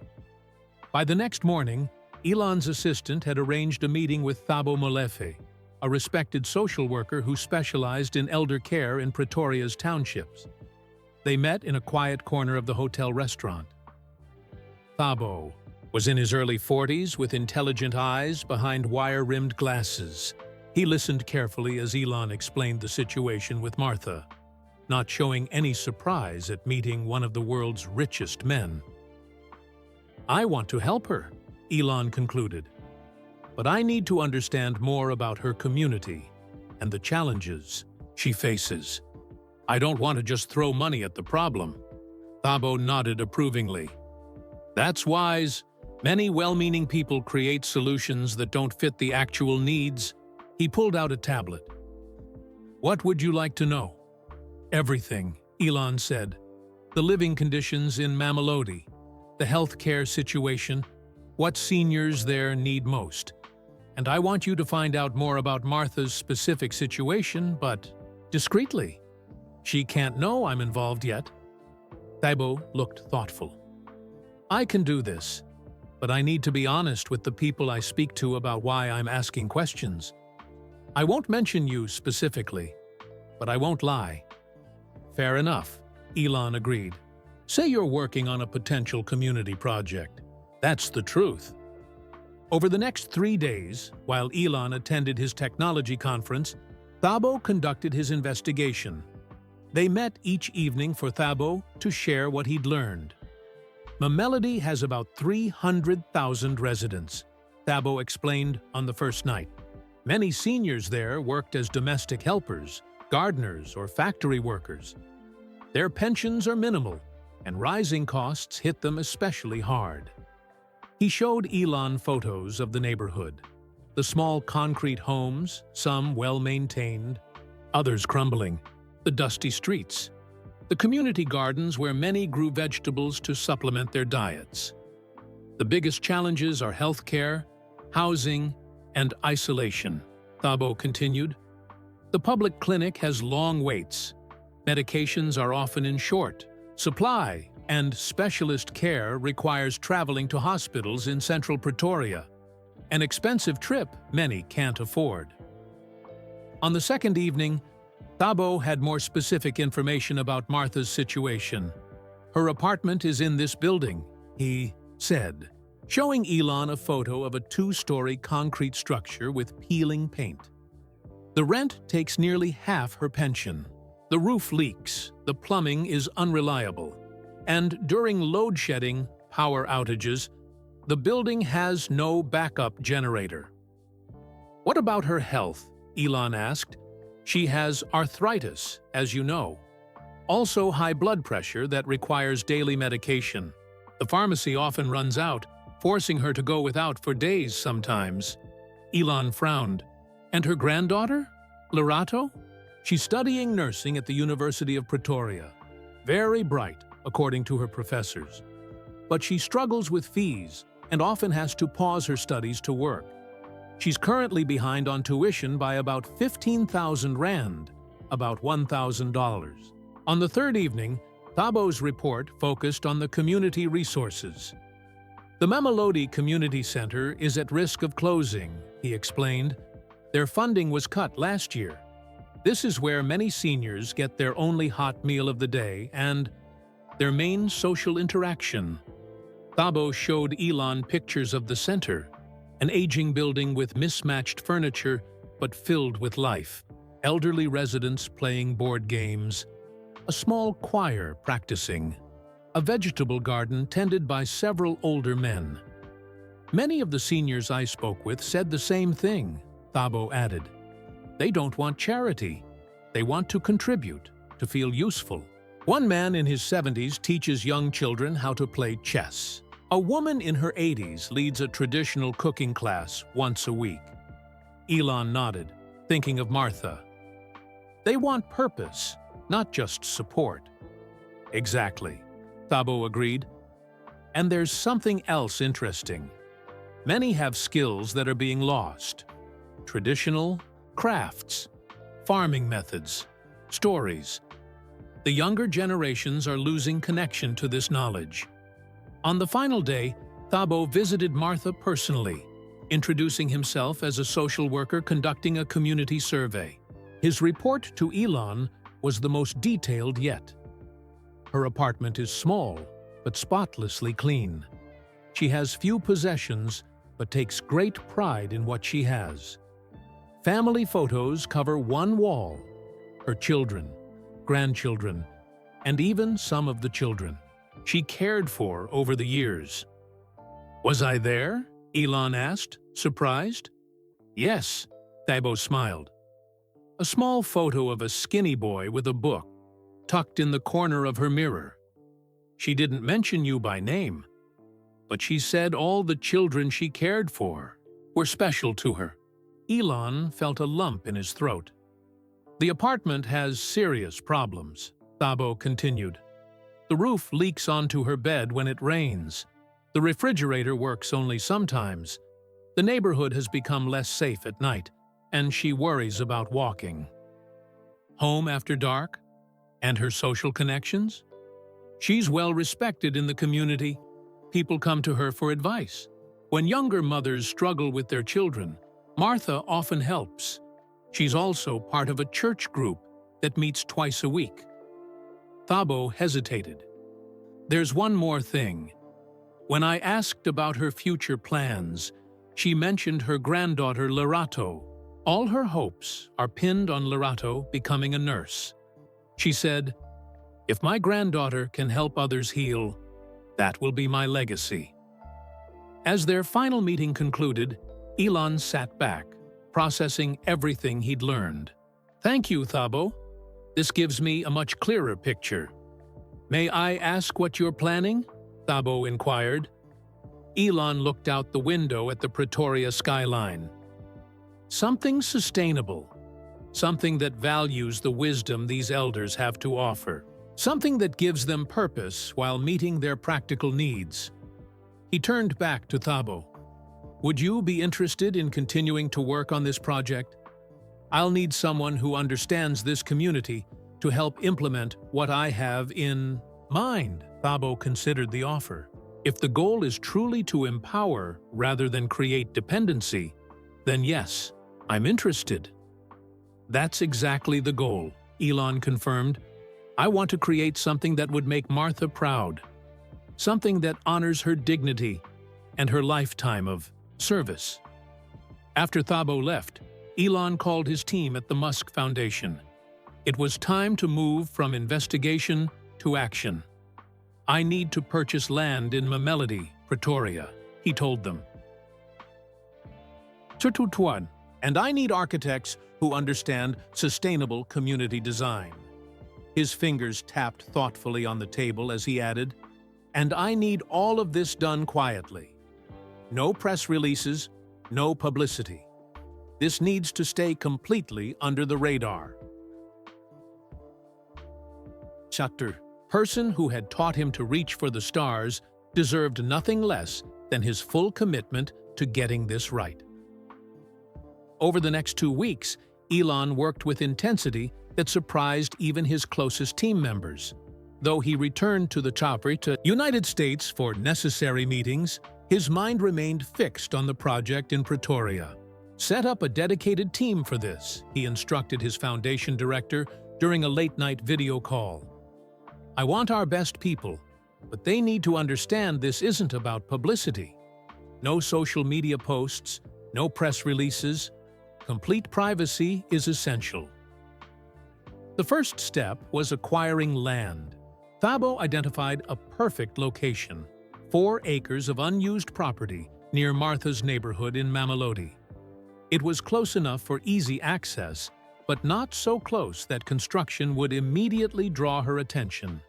By the next morning, Elon's assistant had arranged a meeting with Thabo, a respected social worker who specialized in elder care in Pretoria's townships. They met in a quiet corner of the hotel restaurant. Thabo was in his early 40s with intelligent eyes behind wire-rimmed glasses. He listened carefully as Elon explained the situation with Martha, not showing any surprise at meeting one of the world's richest men. "I want to help her," Elon concluded, "but I need to understand more about her community and the challenges she faces. I don't want to just throw money at the problem." Thabo nodded approvingly. "That's wise. Many well-meaning people create solutions that don't fit the actual needs." He pulled out a tablet. "What would you like to know?" "Everything," Elon said. "The living conditions in Mamelodi, the healthcare situation, what seniors there need most. And I want you to find out more about Martha's specific situation, but discreetly. She can't know I'm involved yet." Thabo looked thoughtful. "I can do this, but I need to be honest with the people I speak to about why I'm asking questions. I won't mention you specifically, but I won't lie." "Fair enough," Elon agreed. "Say you're working on a potential community project. That's the truth." Over the next 3 days, while Elon attended his technology conference, Thabo conducted his investigation. They met each evening for Thabo to share what he'd learned. Mamelodi has about 300,000 residents, Thabo explained on the first night. Many seniors there worked as domestic helpers, gardeners, or factory workers. Their pensions are minimal, and rising costs hit them especially hard. He showed Elon photos of the neighborhood. The small concrete homes, some well-maintained, others crumbling, the dusty streets, the community gardens where many grew vegetables to supplement their diets. The biggest challenges are healthcare, housing, and isolation, Thabo continued. The public clinic has long waits. Medications are often in short supply, and specialist care requires traveling to hospitals in central Ptoria, an expensive trip many can't afford. On the second evening, Thabo had more specific information about Martha's situation. "Her apartment is in this building," he said, showing Elon a photo of a 2-story concrete structure with peeling paint. "The rent takes nearly half her pension. The roof leaks, the plumbing is unreliable, and during load shedding, power outages, the building has no backup generator." "What about her health?" Elon asked. "She has arthritis, as you know. Also high blood pressure that requires daily medication. The pharmacy often runs out, forcing her to go without for days sometimes." Elon frowned. "And her granddaughter? Lorato? She's studying nursing at the University of Ptoria. Very bright, according to her professors. But she struggles with fees and often has to pause her studies to work. She's currently behind on tuition by about 15,000 rand, about $1,000. On the third evening, Thabo's report focused on the community resources. "The Mamelodi Community Center is at risk of closing," he explained. "Their funding was cut last year. This is where many seniors get their only hot meal of the day and their main social interaction." Thabo showed Elon pictures of the center, an aging building with mismatched furniture but filled with life, elderly residents playing board games, a small choir practicing, a vegetable garden tended by several older men. "Many of the seniors I spoke with said the same thing," Thabo added. "They don't want charity. They want to contribute, to feel useful. One man in his 70s teaches young children how to play chess. A woman in her 80s leads a traditional cooking class once a week. Elon nodded, thinking of Martha. They want purpose, not just support. Exactly, Thabo agreed. And there's something else interesting. Many have skills that are being lost. Traditional crafts, farming methods, stories. The younger generations are losing connection to this knowledge. On the final day, Thabo visited Martha personally, introducing himself as a social worker conducting a community survey. His report to Elon was the most detailed yet. Her apartment is small, but spotlessly clean. She has few possessions, but takes great pride in what she has. Family photos cover one wall, her children, grandchildren, and even some of the children she cared for over the years. Was I there? Elon asked, surprised. Yes, Thabo smiled. A small photo of a skinny boy with a book, tucked in the corner of her mirror. She didn't mention you by name, but she said all the children she cared for were special to her. Elon felt a lump in his throat. The apartment has serious problems, Thabo continued. The roof leaks onto her bed when it rains. The refrigerator works only sometimes. The neighborhood has become less safe at night, and she worries about walking. Home after dark? And her social connections? She's well respected in the community. People come to her for advice. When younger mothers struggle with their children, Martha often helps. She's also part of a church group that meets twice a week. Thabo hesitated. There's one more thing. When I asked about her future plans, she mentioned her granddaughter Lorato. All her hopes are pinned on Lorato becoming a nurse. She said, "If my granddaughter can help others heal, that will be my legacy." As their final meeting concluded, Elon sat back, processing everything he'd learned. Thank you, Thabo. This gives me a much clearer picture. May I ask what you're planning? Thabo inquired. Elon looked out the window at the Ptoria skyline. Something sustainable. Something that values the wisdom these elders have to offer. Something that gives them purpose while meeting their practical needs. He turned back to Thabo. Would you be interested in continuing to work on this project? I'll need someone who understands this community to help implement what I have in mind. Thabo considered the offer. If the goal is truly to empower rather than create dependency, then yes, I'm interested. That's exactly the goal, Elon confirmed. I want to create something that would make Martha proud. Something that honors her dignity and her lifetime of service. After Thabo left, Elon called his team at the Musk Foundation. It was time to move from investigation to action. I need to purchase land in Mamelody, Ptoria, he told them. And I need architects who understand sustainable community design. His fingers tapped thoughtfully on the table as he added, and I need all of this done quietly. No press releases, no publicity. This needs to stay completely under the radar. Person who had taught him to reach for the stars deserved nothing less than his full commitment to getting this right. Over the next 2 weeks, Elon worked with intensity that surprised even his closest team members. Though he returned to the United States for necessary meetings, his mind remained fixed on the project in Ptoria. Set up a dedicated team for this, he instructed his foundation director during a late-night video call. I want our best people, but they need to understand this isn't about publicity. No social media posts, no press releases. Complete privacy is essential. The first step was acquiring land. Thabo identified a perfect location, 4 acres of unused property near Martha's neighborhood in Mamelody. It was close enough for easy access, but not so close that construction would immediately draw her attention.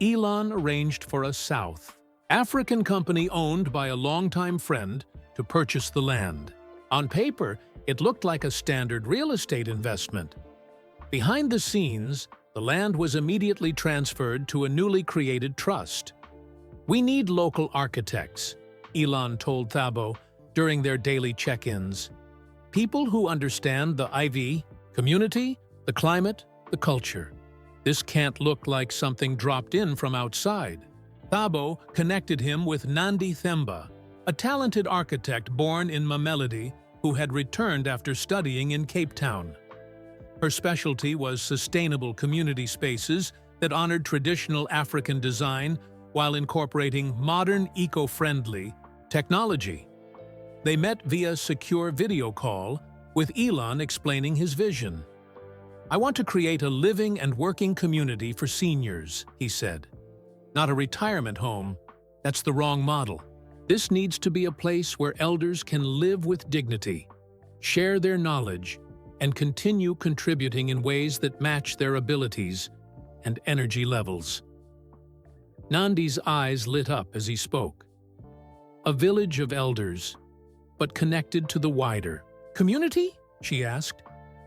Elon arranged for a South African company owned by a longtime friend to purchase the land. On paper, it looked like a standard real estate investment. Behind the scenes, the land was immediately transferred to a newly created trust. "We need local architects," Elon told Thabo during their daily check-ins. "People who understand the IV, community, the climate, the culture. This can't look like something dropped in from outside." Thabo connected him with Nandi Themba, a talented architect born in Mamelodi who had returned after studying in Cape Town. Her specialty was sustainable community spaces that honored traditional African design while incorporating modern, eco-friendly technology. They met via secure video call, with Elon explaining his vision. "I want to create a living and working community for seniors," he said. "Not a retirement home. That's the wrong model. This needs to be a place where elders can live with dignity, share their knowledge, and continue contributing in ways that match their abilities and energy levels." Nandi's eyes lit up as he spoke. "A village of elders, but connected to the wider community?" she asked.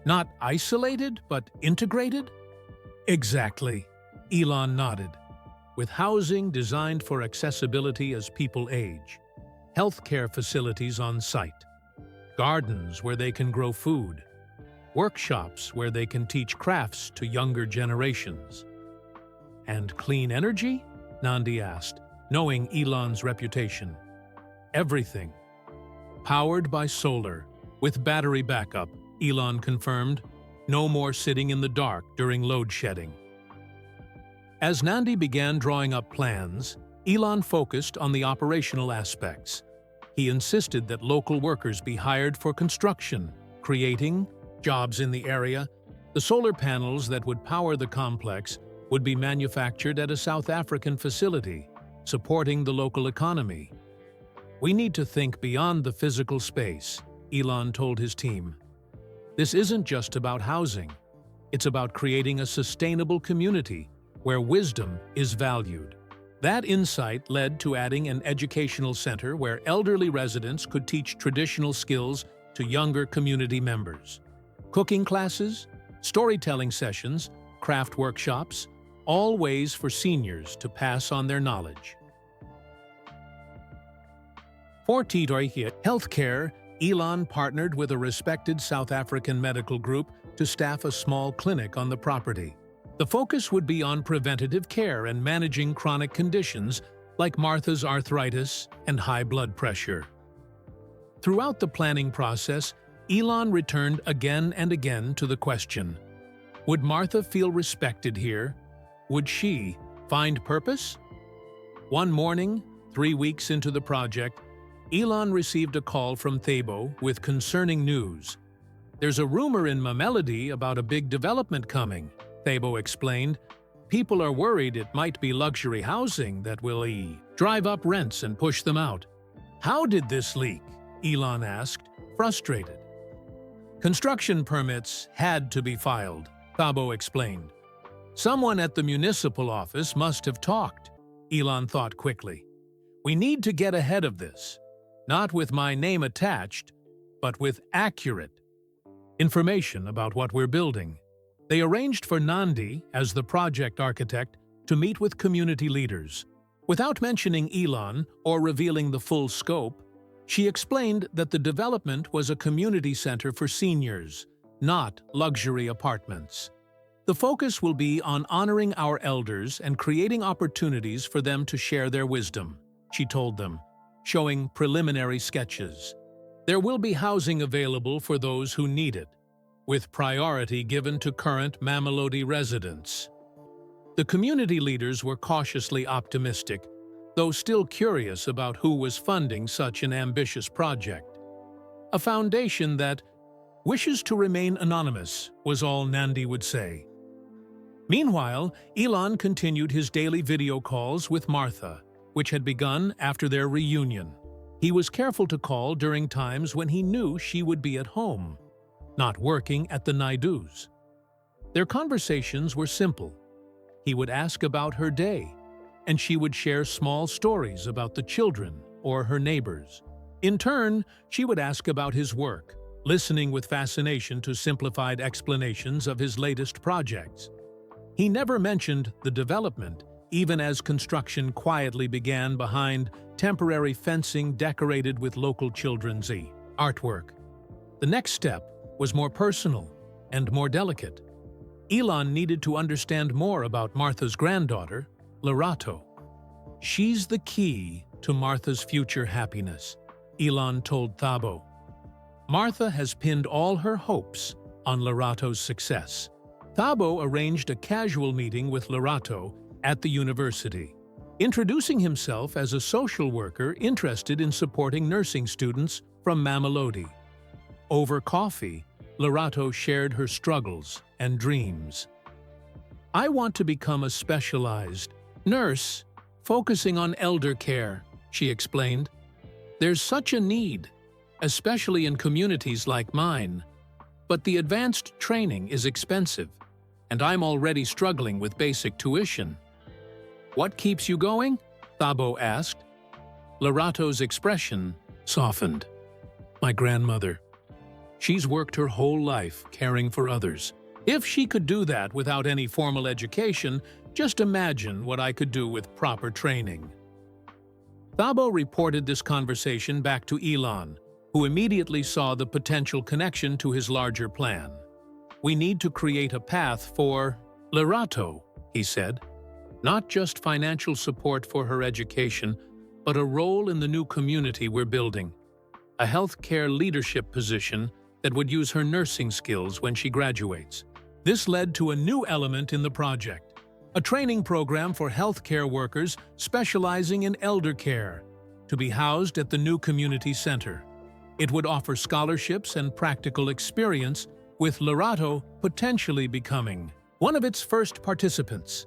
"Not isolated, but integrated?" "Exactly," Elon nodded. "With housing designed for accessibility as people age, healthcare facilities on site, gardens where they can grow food, workshops where they can teach crafts to younger generations." "And clean energy?" Nandi asked, knowing Elon's reputation. "Everything. Powered by solar, with battery backup," Elon confirmed. "No more sitting in the dark during load shedding." As Nandi began drawing up plans, Elon focused on the operational aspects. He insisted that local workers be hired for construction, creating jobs in the area. The solar panels that would power the complex would be manufactured at a South African facility, supporting the local economy. "We need to think beyond the physical space," Elon told his team. "This isn't just about housing. It's about creating a sustainable community where wisdom is valued." That insight led to adding an educational center where elderly residents could teach traditional skills to younger community members. Cooking classes, storytelling sessions, craft workshops, all ways for seniors to pass on their knowledge. For Ptoria Healthcare, Elon partnered with a respected South African medical group to staff a small clinic on the property. The focus would be on preventative care and managing chronic conditions like Martha's arthritis and high blood pressure. Throughout the planning process, Elon returned again and again to the question, would Martha feel respected here? Would she find purpose? One morning, 3 weeks into the project, Elon received a call from Thabo with concerning news. "There's a rumor in Mamelodi about a big development coming," Thabo explained. "People are worried it might be luxury housing that will drive up rents and push them out." "How did this leak?" Elon asked, frustrated. "Construction permits had to be filed," Thabo explained. "Someone at the municipal office must have talked," Elon thought quickly. "We need to get ahead of this, not with my name attached, but with accurate information about what we're building." They arranged for Nandi, as the project architect, to meet with community leaders. Without mentioning Elon or revealing the full scope, she explained that the development was a community center for seniors, not luxury apartments. "The focus will be on honoring our elders and creating opportunities for them to share their wisdom," she told them, showing preliminary sketches. "There will be housing available for those who need it, with priority given to current Mamelodi residents." The community leaders were cautiously optimistic, though still curious about who was funding such an ambitious project. A foundation that wishes to remain anonymous was all Nandi would say. Meanwhile, Elon continued his daily video calls with Martha, which had begun after their reunion. He was careful to call during times when he knew she would be at home, not working at the Naidoo's. Their conversations were simple. He would ask about her day, and she would share small stories about the children or her neighbors. In turn, she would ask about his work, listening with fascination to simplified explanations of his latest projects. He never mentioned the development, even as construction quietly began behind temporary fencing decorated with local children's artwork. The next step was more personal and more delicate. Elon needed to understand more about Martha's granddaughter, Lorato. "She's the key to Martha's future happiness," Elon told Thabo. "Martha has pinned all her hopes on Lorato's success." Thabo arranged a casual meeting with Lorato at the university, introducing himself as a social worker interested in supporting nursing students from Mamelodi. Over coffee, Lorato shared her struggles and dreams. "I want to become a specialized nurse focusing on elder care," she explained. "There's such a need, especially in communities like mine. But the advanced training is expensive, and I'm already struggling with basic tuition." "What keeps you going?" Thabo asked. Lorato's expression softened. "My grandmother. She's worked her whole life caring for others. If she could do that without any formal education, just imagine what I could do with proper training." Thabo reported this conversation back to Elon, who immediately saw the potential connection to his larger plan. "We need to create a path for Lorato," he said. "Not just financial support for her education, but a role in the new community we're building. A healthcare leadership position that would use her nursing skills when she graduates." This led to a new element in the project, a training program for healthcare workers specializing in elder care, to be housed at the new community center. It would offer scholarships and practical experience, with Lorato potentially becoming one of its first participants.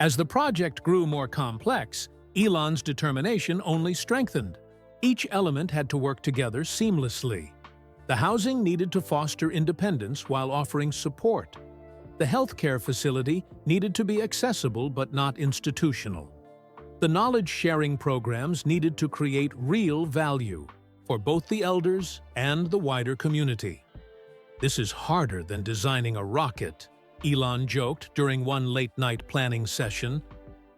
As the project grew more complex, Elon's determination only strengthened. Each element had to work together seamlessly. The housing needed to foster independence while offering support. The healthcare facility needed to be accessible but not institutional. The knowledge-sharing programs needed to create real value for both the elders and the wider community. "This is harder than designing a rocket," Elon joked during one late-night planning session,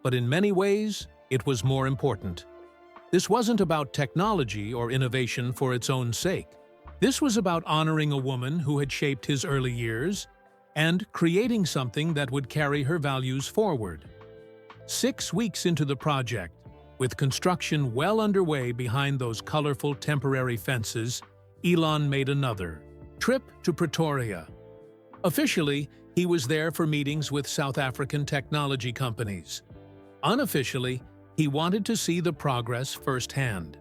but in many ways, it was more important. This wasn't about technology or innovation for its own sake. This was about honoring a woman who had shaped his early years and creating something that would carry her values forward. 6 weeks into the project, with construction well underway behind those colorful temporary fences, Elon made another trip to Ptoria. Officially, he was there for meetings with South African technology companies. Unofficially, he wanted to see the progress firsthand.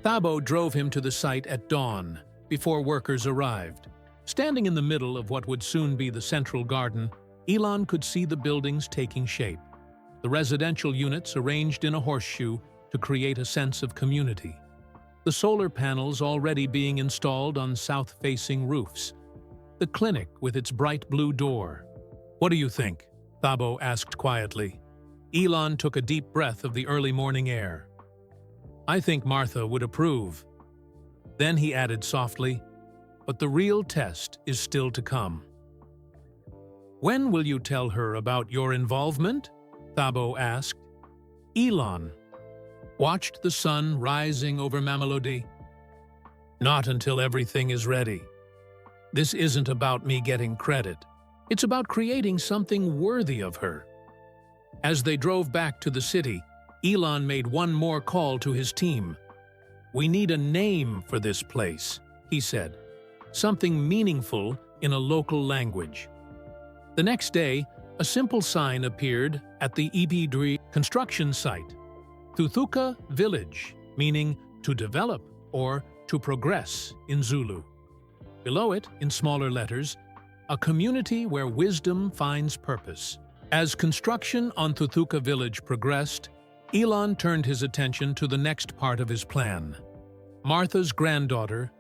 Thabo drove him to the site at dawn, before workers arrived. Standing in the middle of what would soon be the central garden, Elon could see the buildings taking shape. The residential units arranged in a horseshoe to create a sense of community. The solar panels already being installed on south-facing roofs. The clinic with its bright blue door. "What do you think?" Thabo asked quietly. Elon took a deep breath of the early morning air. "I think Martha would approve." Then he added softly, "But the real test is still to come." "When will you tell her about your involvement?" Thabo asked. Elon watched the sun rising over Mamelodi. "Not until everything is ready. This isn't about me getting credit. It's about creating something worthy of her." As they drove back to the city, Elon made one more call to his team. "We need a name for this place," he said. "Something meaningful in a local language." The next day, a simple sign appeared at the Epidri construction site. Thuthuka Village, meaning to develop or to progress in Zulu. Below it, in smaller letters, a community where wisdom finds purpose. As construction on Thuthuka Village progressed, Elon turned his attention to the next part of his plan. Martha's granddaughter,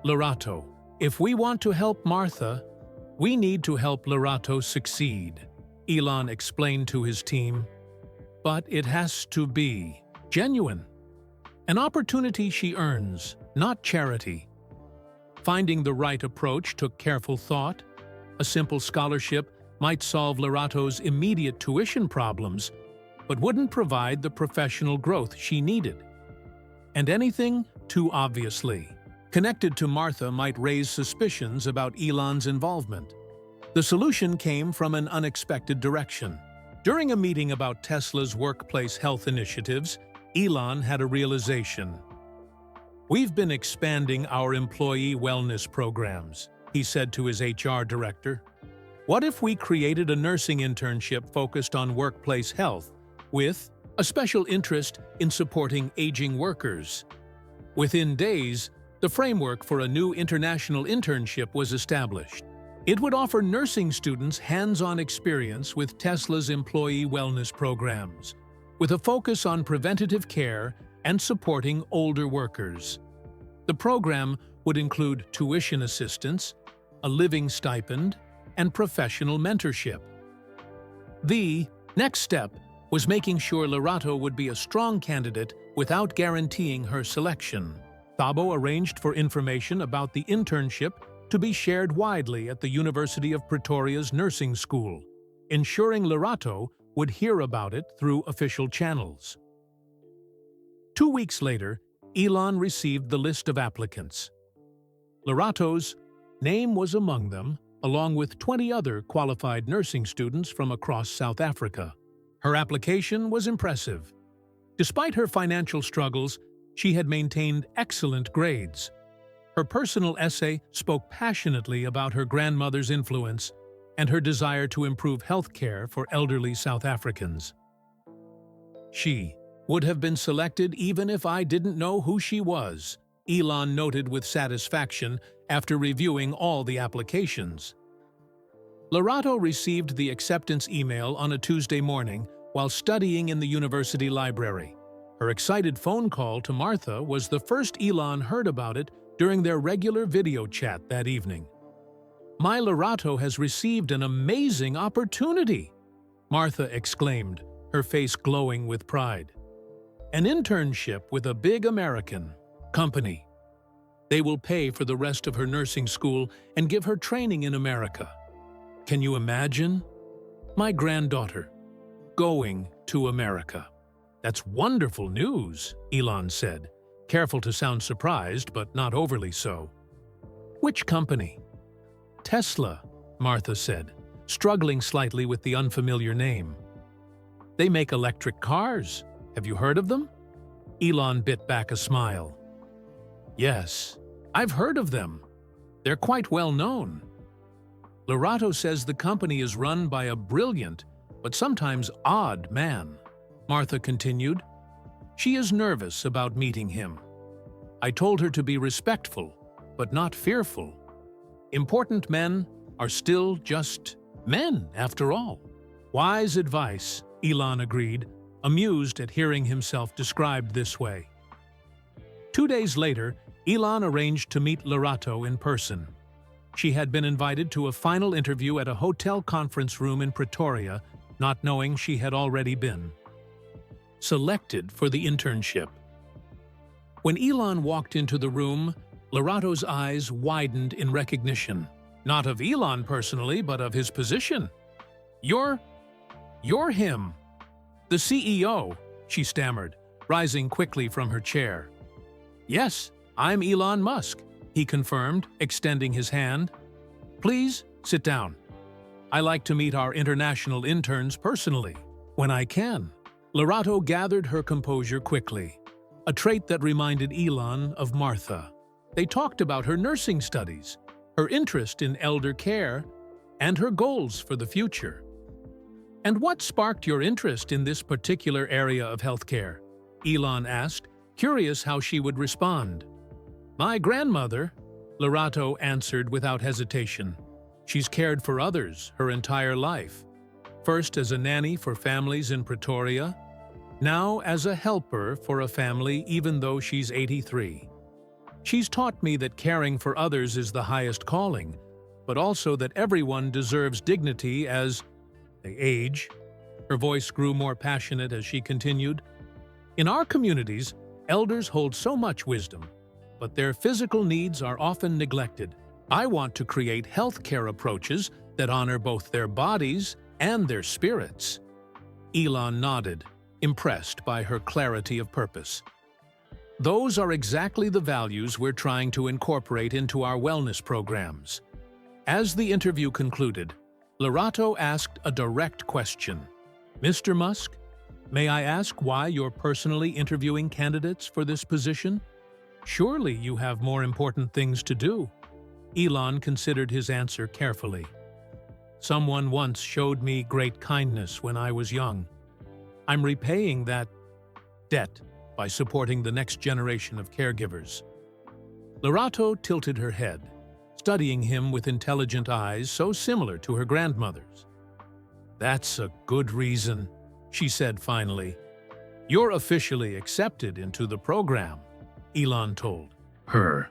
Lorato. "If we want to help Martha, "We need to help Lorato succeed," Elon explained to his team. "But it has to be genuine. An opportunity she earns, not charity." Finding the right approach took careful thought. A simple scholarship might solve Lorato's immediate tuition problems, but wouldn't provide the professional growth she needed. And anything too obviously connected to Martha might raise suspicions about Elon's involvement. The solution came from an unexpected direction. During a meeting about Tesla's workplace health initiatives, Elon had a realization. "We've been expanding our employee wellness programs," he said to his HR director. "What if we created a nursing internship focused on workplace health, with a special interest in supporting aging workers?" Within days, the framework for a new international internship was established. It would offer nursing students hands-on experience with Tesla's employee wellness programs, with a focus on preventative care and supporting older workers. The program would include tuition assistance, a living stipend, and professional mentorship. The next step was making sure Lorato would be a strong candidate without guaranteeing her selection. Thabo arranged for information about the internship to be shared widely at the University of Pretoria's nursing school, ensuring Lorato would hear about it through official channels. 2 weeks later, Elon received the list of applicants. Lorato's name was among them, along with 20 other qualified nursing students from across South Africa. Her application was impressive. Despite her financial struggles, she had maintained excellent grades. Her personal essay spoke passionately about her grandmother's influence and her desire to improve health care for elderly South Africans. "She would have been selected even if I didn't know who she was," Elon noted with satisfaction after reviewing all the applications. Lorato received the acceptance email on a Tuesday morning while studying in the university library. Her excited phone call to Martha was the first Elon heard about it during their regular video chat that evening. "My Lorato has received an amazing opportunity," Martha exclaimed, her face glowing with pride. "An internship with a big American company. They will pay for the rest of her nursing school and give her training in America. Can you imagine? My granddaughter going to America." "That's wonderful news," Elon said, careful to sound surprised but not overly so. "Which company?" "Tesla," Martha said, struggling slightly with the unfamiliar name. "They make electric cars. Have you heard of them?" Elon bit back a smile. "Yes, I've heard of them. They're quite well known." "Lorato says the company is run by a brilliant but sometimes odd man," Martha continued. "She is nervous about meeting him. I told her to be respectful, but not fearful. Important men are still just men, after all." "Wise advice," Elon agreed, amused at hearing himself described this way. 2 days later, Elon arranged to meet Lorato in person. She had been invited to a final interview at a hotel conference room in Ptoria, not knowing she had already been selected for the internship. When Elon walked into the room, Lorato's eyes widened in recognition, not of Elon personally, but of his position. You're him. The CEO," she stammered, rising quickly from her chair. "Yes, I'm Elon Musk," he confirmed, extending his hand. "Please, sit down. I like to meet our international interns personally, when I can." Lorato gathered her composure quickly, a trait that reminded Elon of Martha. They talked about her nursing studies, her interest in elder care, and her goals for the future. "And what sparked your interest in this particular area of healthcare?" Elon asked, curious how she would respond. "My grandmother," Lorato answered without hesitation. "She's cared for others her entire life. First as a nanny for families in Pretoria, now as a helper for a family even though she's 83. She's taught me that caring for others is the highest calling, but also that everyone deserves dignity as they age. Her voice grew more passionate as she continued. In our communities, elders hold so much wisdom, but their physical needs are often neglected. I want to create healthcare approaches that honor both their bodies and their spirits. Elon nodded, impressed by her clarity of purpose. Those are exactly the values we're trying to incorporate into our wellness programs. As the interview concluded, Lorato asked a direct question. Mr. Musk, may I ask why you're personally interviewing candidates for this position? Surely you have more important things to do. Elon considered his answer carefully. Someone once showed me great kindness when I was young. I'm repaying that debt by supporting the next generation of caregivers. Lorato tilted her head, studying him with intelligent eyes so similar to her grandmother's. That's a good reason, she said finally. You're officially accepted into the program, Elon told her.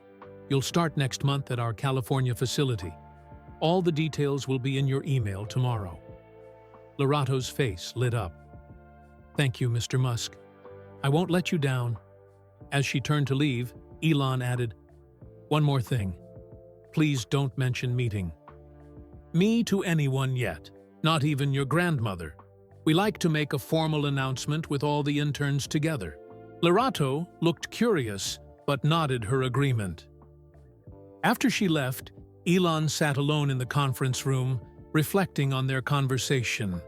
You'll start next month at our California facility. All the details will be in your email tomorrow. Lorato's face lit up. Thank you, Mr. Musk. I won't let you down. As she turned to leave, Elon added, one more thing. Please don't mention meeting me to anyone yet, not even your grandmother. We like to make a formal announcement with all the interns together. Lorato looked curious, but nodded her agreement. After she left, Elon sat alone in the conference room, reflecting on their conversation.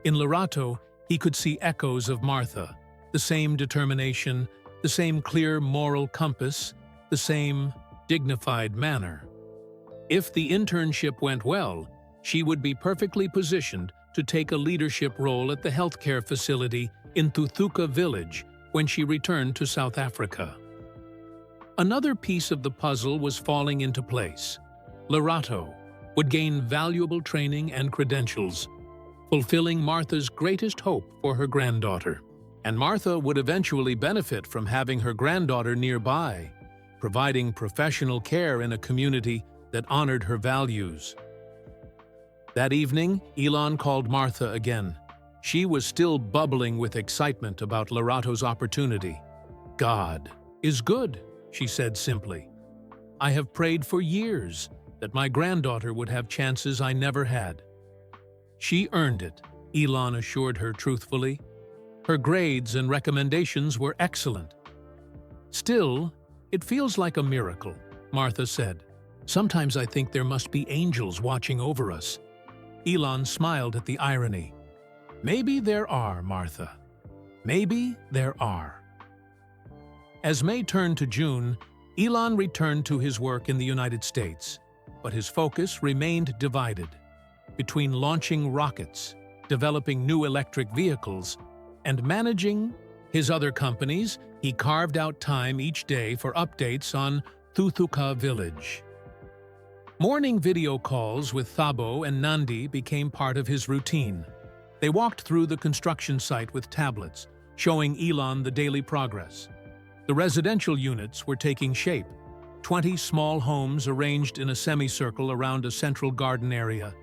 In Lorato, he could see echoes of Martha, the same determination, the same clear moral compass, the same dignified manner. If the internship went well, she would be perfectly positioned to take a leadership role at the healthcare facility in Thuthuka village when she returned to South Africa. Another piece of the puzzle was falling into place. Lorato would gain valuable training and credentials, fulfilling Martha's greatest hope for her granddaughter. And Martha would eventually benefit from having her granddaughter nearby, providing professional care in a community that honored her values. That evening, Elon called Martha again. She was still bubbling with excitement about Lorato's opportunity. God is good, she said simply. I have prayed for years that my granddaughter would have chances I never had. She earned it, Elon assured her truthfully. Her grades and recommendations were excellent. Still, it feels like a miracle, Martha said. Sometimes I think there must be angels watching over us. Elon smiled at the irony. Maybe there are, Martha. Maybe there are. As May turned to June, Elon returned to his work in the United States, but his focus remained divided. Between launching rockets, developing new electric vehicles, and managing his other companies, he carved out time each day for updates on Thuthuka village. Morning video calls with Thabo and Nandi became part of his routine. They walked through the construction site with tablets, showing Elon the daily progress. The residential units were taking shape, 20 small homes arranged in a semicircle around a central garden area.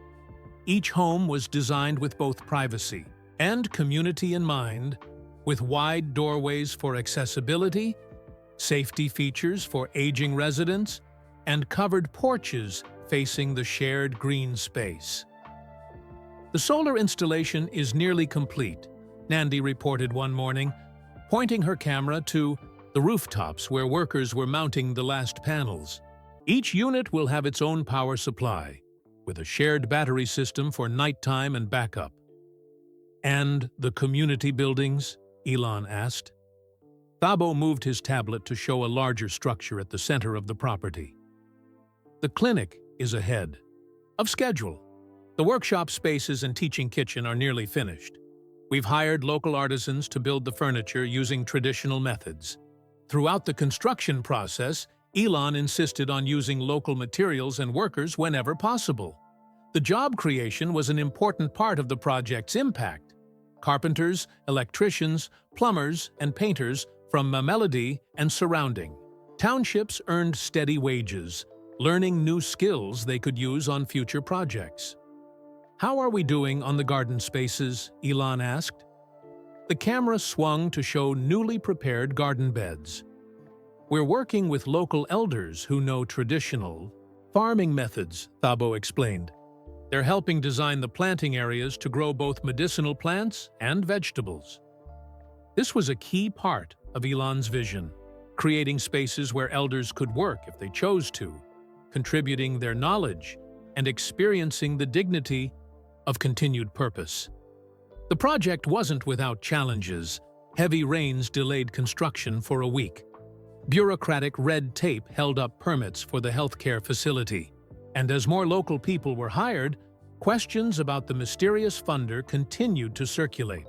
Each home was designed with both privacy and community in mind, with wide doorways for accessibility, safety features for aging residents, and covered porches facing the shared green space. The solar installation is nearly complete, Nandi reported one morning, pointing her camera to the rooftops where workers were mounting the last panels. Each unit will have its own power supply, with a shared battery system for nighttime and backup. And the community buildings? Elon asked. Thabo moved his tablet to show a larger structure at the center of the property. The clinic is ahead of schedule. The workshop spaces and teaching kitchen are nearly finished. We've hired local artisans to build the furniture using traditional methods. Throughout the construction process, Elon insisted on using local materials and workers whenever possible. The job creation was an important part of the project's impact. Carpenters, electricians, plumbers, and painters from Mamelody and surrounding townships earned steady wages, learning new skills they could use on future projects. "How are we doing on the garden spaces?" Elon asked. The camera swung to show newly prepared garden beds. "We're working with local elders who know traditional farming methods," Thabo explained. "They're helping design the planting areas to grow both medicinal plants and vegetables." This was a key part of Elon's vision, creating spaces where elders could work if they chose to, contributing their knowledge and experiencing the dignity of continued purpose. The project wasn't without challenges. Heavy rains delayed construction for a week. Bureaucratic red tape held up permits for the healthcare facility. And as more local people were hired, questions about the mysterious funder continued to circulate.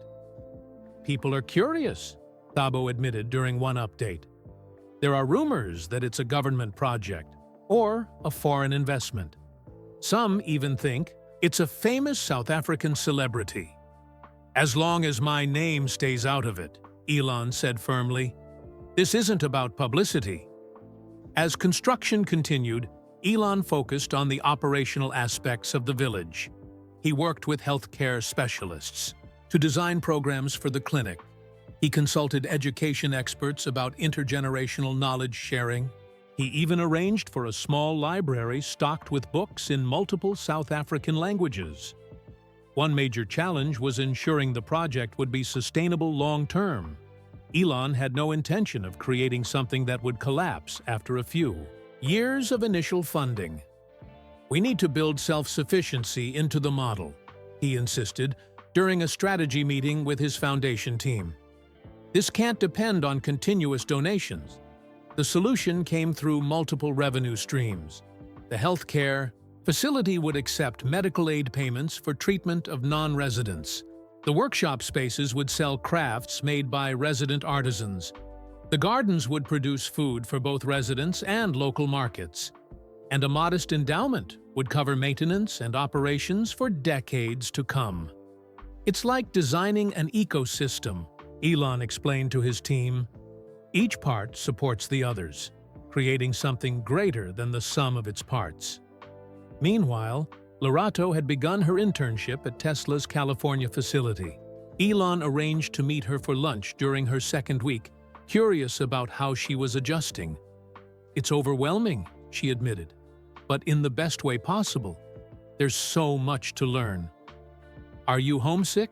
"People are curious," Thabo admitted during one update. "There are rumors that it's a government project or a foreign investment. Some even think it's a famous South African celebrity." "As long as my name stays out of it," Elon said firmly. "This isn't about publicity." As construction continued, Elon focused on the operational aspects of the village. He worked with healthcare specialists to design programs for the clinic. He consulted education experts about intergenerational knowledge sharing. He even arranged for a small library stocked with books in multiple South African languages. One major challenge was ensuring the project would be sustainable long-term. Elon had no intention of creating something that would collapse after a few years of initial funding. "We need to build self-sufficiency into the model," he insisted during a strategy meeting with his foundation team. "This can't depend on continuous donations." The solution came through multiple revenue streams. The healthcare facility would accept medical aid payments for treatment of non-residents. The workshop spaces would sell crafts made by resident artisans. The gardens would produce food for both residents and local markets. And a modest endowment would cover maintenance and operations for decades to come. "It's like designing an ecosystem," Elon explained to his team. "Each part supports the others, creating something greater than the sum of its parts." Meanwhile, Lorato had begun her internship at Tesla's California facility. Elon arranged to meet her for lunch during her second week, curious about how she was adjusting. "It's overwhelming," she admitted, "but in the best way possible. There's so much to learn." "Are you homesick?"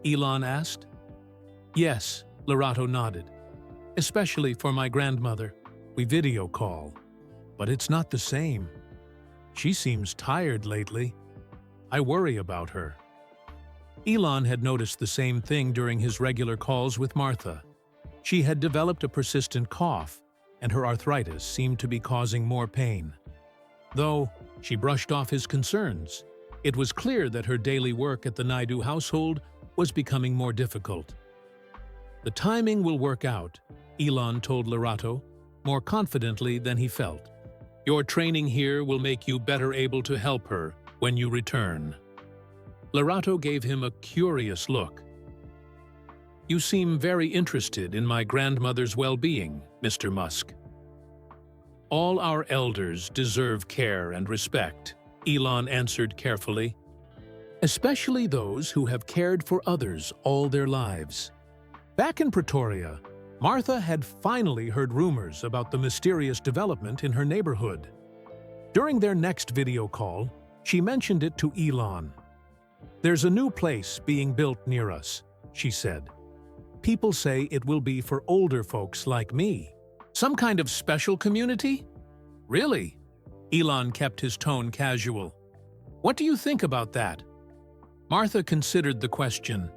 Elon asked. "Yes," Lorato nodded. "Especially for my grandmother. We video call. But it's not the same. She seems tired lately. I worry about her." Elon had noticed the same thing during his regular calls with Martha. She had developed a persistent cough, and her arthritis seemed to be causing more pain. Though she brushed off his concerns, it was clear that her daily work at the Naidu household was becoming more difficult. "The timing will work out," Elon told Lorato, more confidently than he felt. "Your training here will make you better able to help her when you return." Lorato gave him a curious look. "You seem very interested in my grandmother's well-being, Mr. Musk." "All our elders deserve care and respect," Elon answered carefully. "Especially those who have cared for others all their lives." Back in Pretoria, Martha had finally heard rumors about the mysterious development in her neighborhood. During their next video call, she mentioned it to Elon. "There's a new place being built near us," she said. "People say it will be for older folks like me. Some kind of special community?" "Really?" Elon kept his tone casual. "What do you think about that?" Martha considered the question.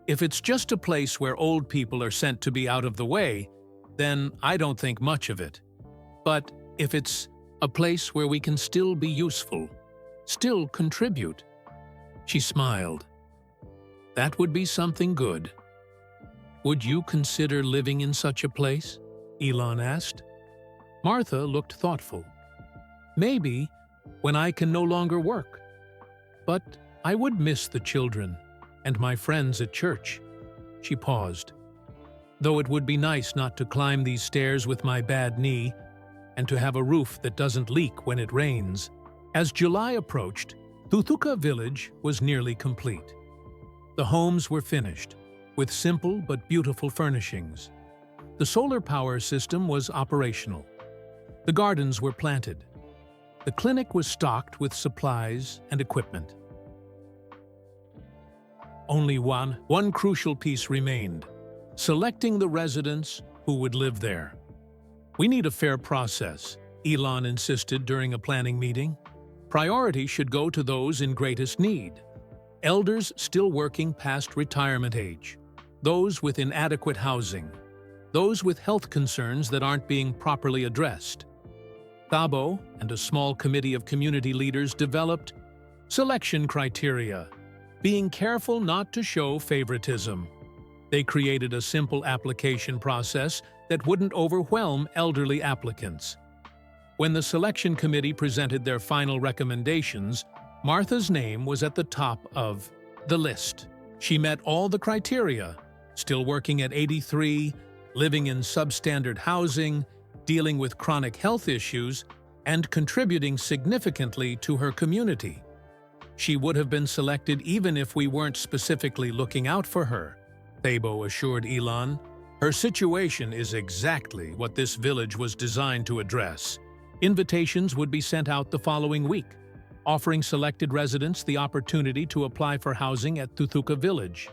"If it's just a place where old people are sent to be out of the way, then I don't think much of it. But if it's a place where we can still be useful, still contribute," she smiled. "That would be something good." "Would you consider living in such a place?" Elon asked. Martha looked thoughtful. "Maybe, when I can no longer work. But I would miss the children and my friends at church." She paused. "Though it would be nice not to climb these stairs with my bad knee, and to have a roof that doesn't leak when it rains. As July approached, Thuthuka village was nearly complete. The homes were finished, with simple but beautiful furnishings. The solar power system was operational. The gardens were planted. The clinic was stocked with supplies and equipment. Only one crucial piece remained: selecting the residents who would live there. "We need a fair process," Elon insisted during a planning meeting. "Priority should go to those in greatest need. Elders still working past retirement age. Those with inadequate housing. Those with health concerns that aren't being properly addressed." Thabo and a small committee of community leaders developed selection criteria, being careful not to show favoritism. They created a simple application process that wouldn't overwhelm elderly applicants. When the selection committee presented their final recommendations, Martha's name was at the top of the list. She met all the criteria: still working at 83, living in substandard housing, dealing with chronic health issues, and contributing significantly to her community. She would have been selected even if we weren't specifically looking out for her, Thabo assured Elon. Her situation is exactly what this village was designed to address. Invitations would be sent out the following week, offering selected residents the opportunity to apply for housing at Thuthuka village.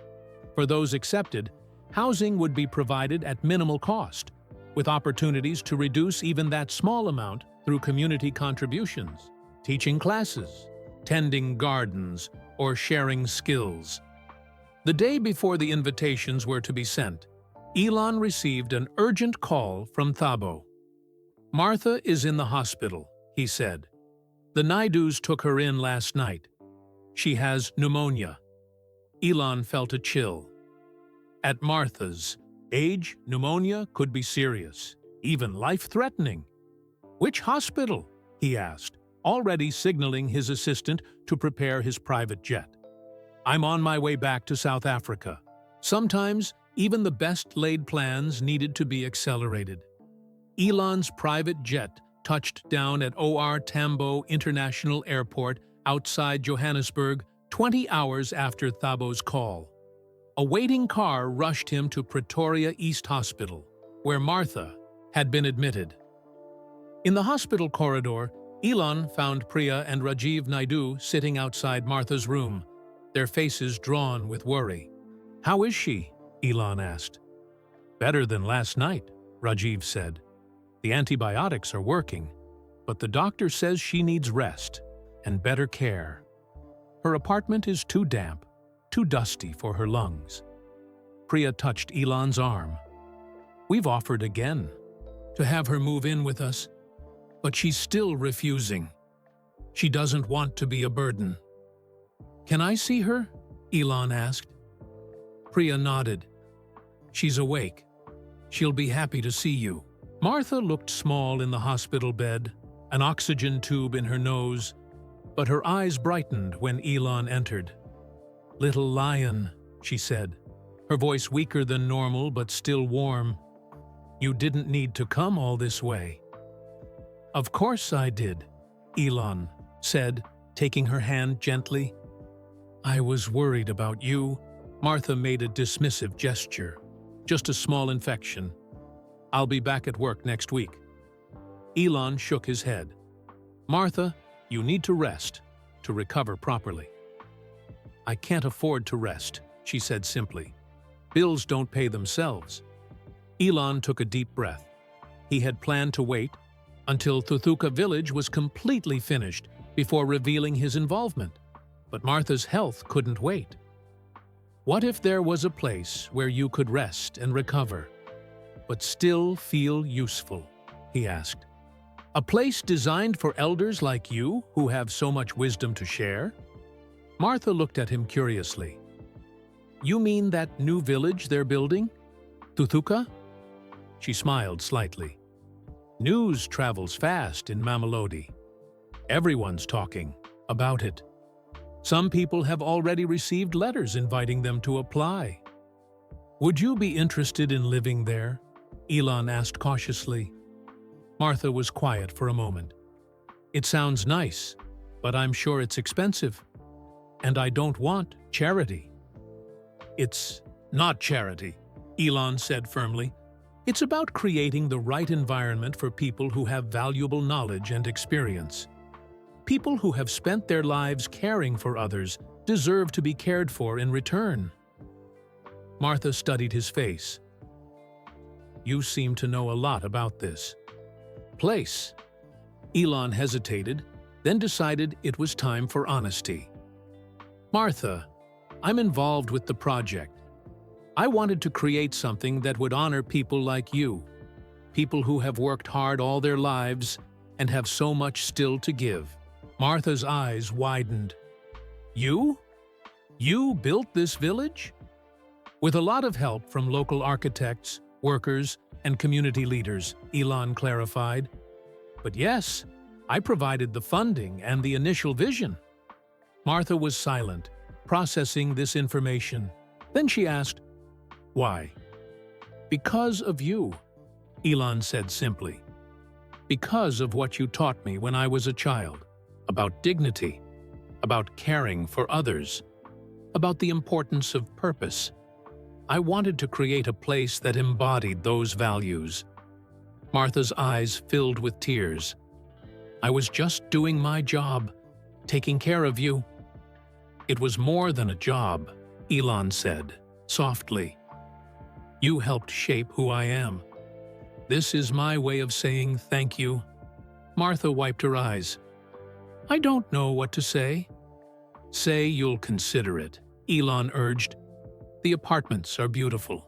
For those accepted, housing would be provided at minimal cost, with opportunities to reduce even that small amount through community contributions, teaching classes, tending gardens, or sharing skills. The day before the invitations were to be sent, Elon received an urgent call from Thabo. "Martha is in the hospital," he said. "The Naidus took her in last night. She has pneumonia." Elon felt a chill. At Martha's age, pneumonia could be serious, even life-threatening. "Which hospital?" he asked, already signaling his assistant to prepare his private jet. "I'm on my way back to South Africa." Sometimes, even the best-laid plans needed to be accelerated. Elon's private jet touched down at OR Tambo International Airport outside Johannesburg 20 hours after Thabo's call. A waiting car rushed him to Ptoria East Hospital, where Martha had been admitted. In the hospital corridor, Elon found Priya and Rajiv Naidu sitting outside Martha's room, their faces drawn with worry. "How is she?" Elon asked. "Better than last night," Rajiv said. "The antibiotics are working, but the doctor says she needs rest and better care. Her apartment is too damp, too dusty for her lungs." Priya touched Elon's arm. "We've offered again to have her move in with us, but she's still refusing. She doesn't want to be a burden." "Can I see her?" Elon asked. Priya nodded. "She's awake. She'll be happy to see you." Martha looked small in the hospital bed, an oxygen tube in her nose, but her eyes brightened when Elon entered. "Little lion," she said, her voice weaker than normal but still warm. "You didn't need to come all this way." "Of course I did," Elon said, taking her hand gently. "I was worried about you." Martha made a dismissive gesture. "Just a small infection. I'll be back at work next week." Elon shook his head. "Martha, you need to rest to recover properly." "I can't afford to rest," she said simply. "Bills don't pay themselves." Elon took a deep breath. He had planned to wait until Thuthuka village was completely finished before revealing his involvement. But Martha's health couldn't wait. "What if there was a place where you could rest and recover, but still feel useful?" he asked. "A place designed for elders like you who have so much wisdom to share?" Martha looked at him curiously. "You mean that new village they're building? Thuthuka?" She smiled slightly. "News travels fast in Mamelodi. Everyone's talking about it. Some people have already received letters inviting them to apply." "Would you be interested in living there?" Elon asked cautiously. Martha was quiet for a moment. It sounds nice, but I'm sure it's expensive. And I don't want charity. It's not charity, Elon said firmly. It's about creating the right environment for people who have valuable knowledge and experience. People who have spent their lives caring for others deserve to be cared for in return. Martha studied his face. You seem to know a lot about this place. Elon hesitated, then decided it was time for honesty. Martha, I'm involved with the project. I wanted to create something that would honor people like you, people who have worked hard all their lives and have so much still to give. Martha's eyes widened. You? You built this village? With a lot of help from local architects, workers, and community leaders, Elon clarified. But yes, I provided the funding and the initial vision. Martha was silent, processing this information. Then she asked, Why? Because of you, Elon said simply. Because of what you taught me when I was a child, about dignity, about caring for others, about the importance of purpose. I wanted to create a place that embodied those values. Martha's eyes filled with tears. I was just doing my job, taking care of you. It was more than a job, Elon said, softly. You helped shape who I am. This is my way of saying thank you. Martha wiped her eyes. I don't know what to say. Say you'll consider it, Elon urged. The apartments are beautiful,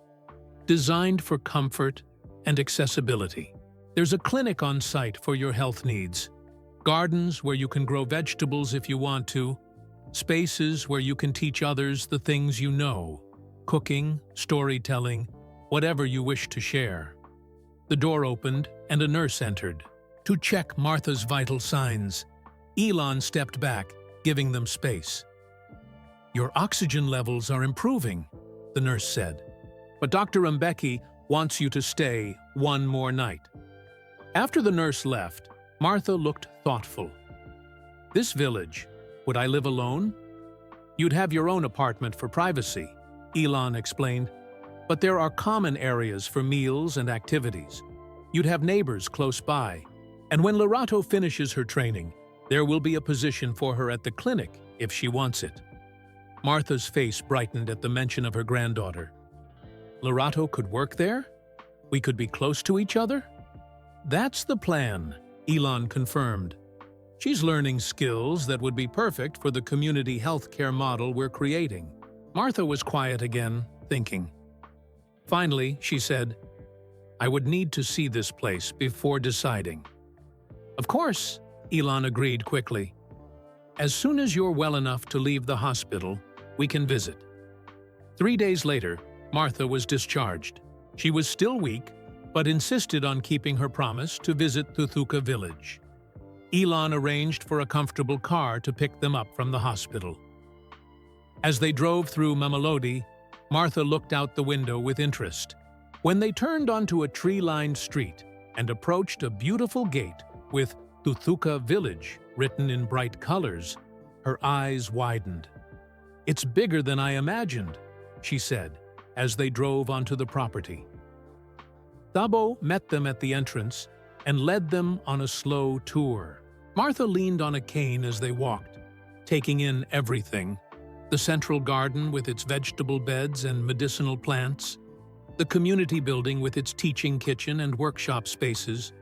designed for comfort and accessibility. There's a clinic on site for your health needs, gardens where you can grow vegetables if you want to, spaces where you can teach others the things you know, cooking, storytelling, whatever you wish to share. The door opened and a nurse entered. To check Martha's vital signs, Elon stepped back, giving them space. Your oxygen levels are improving, the nurse said. But Dr. Mbeki wants you to stay one more night. After the nurse left, Martha looked thoughtful. This village, would I live alone? You'd have your own apartment for privacy, Elon explained. But there are common areas for meals and activities. You'd have neighbors close by. And when Lorato finishes her training, there will be a position for her at the clinic if she wants it. Martha's face brightened at the mention of her granddaughter. Lorato could work there? We could be close to each other? That's the plan, Elon confirmed. She's learning skills that would be perfect for the community healthcare model we're creating. Martha was quiet again, thinking. Finally, she said, I would need to see this place before deciding. Of course, Elon agreed quickly. As soon as you're well enough to leave the hospital, we can visit. 3 days later, Martha was discharged. She was still weak, but insisted on keeping her promise to visit Thuthuka village. Elon arranged for a comfortable car to pick them up from the hospital. As they drove through Mamelodi, Martha looked out the window with interest. When they turned onto a tree-lined street and approached a beautiful gate with Thuthuka village written in bright colors, her eyes widened. It's bigger than I imagined, she said, as they drove onto the property. Thabo met them at the entrance and led them on a slow tour. Martha leaned on a cane as they walked, taking in everything: the central garden with its vegetable beds and medicinal plants, the community building with its teaching kitchen and workshop spaces,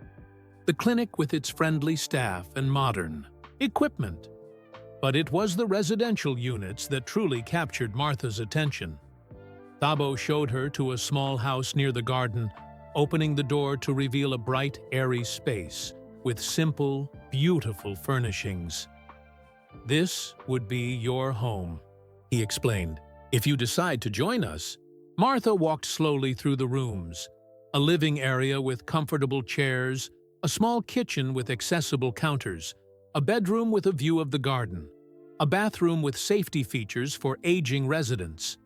the clinic with its friendly staff and modern equipment. But it was the residential units that truly captured Martha's attention. Thabo showed her to a small house near the garden, opening the door to reveal a bright, airy space with simple, beautiful furnishings. This would be your home, he explained. If you decide to join us. Martha walked slowly through the rooms, a living area with comfortable chairs, a small kitchen with accessible counters, a bedroom with a view of the garden, a bathroom with safety features for aging residents.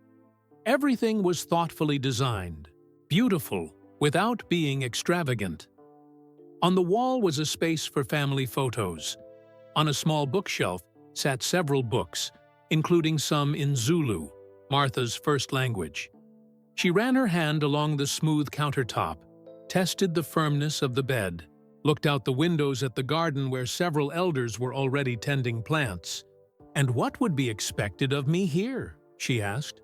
Everything was thoughtfully designed, beautiful, without being extravagant. On the wall was a space for family photos. On a small bookshelf sat several books, including some in Zulu, Martha's first language. She ran her hand along the smooth countertop, tested the firmness of the bed, looked out the windows at the garden where several elders were already tending plants. "And what would be expected of me here?" she asked.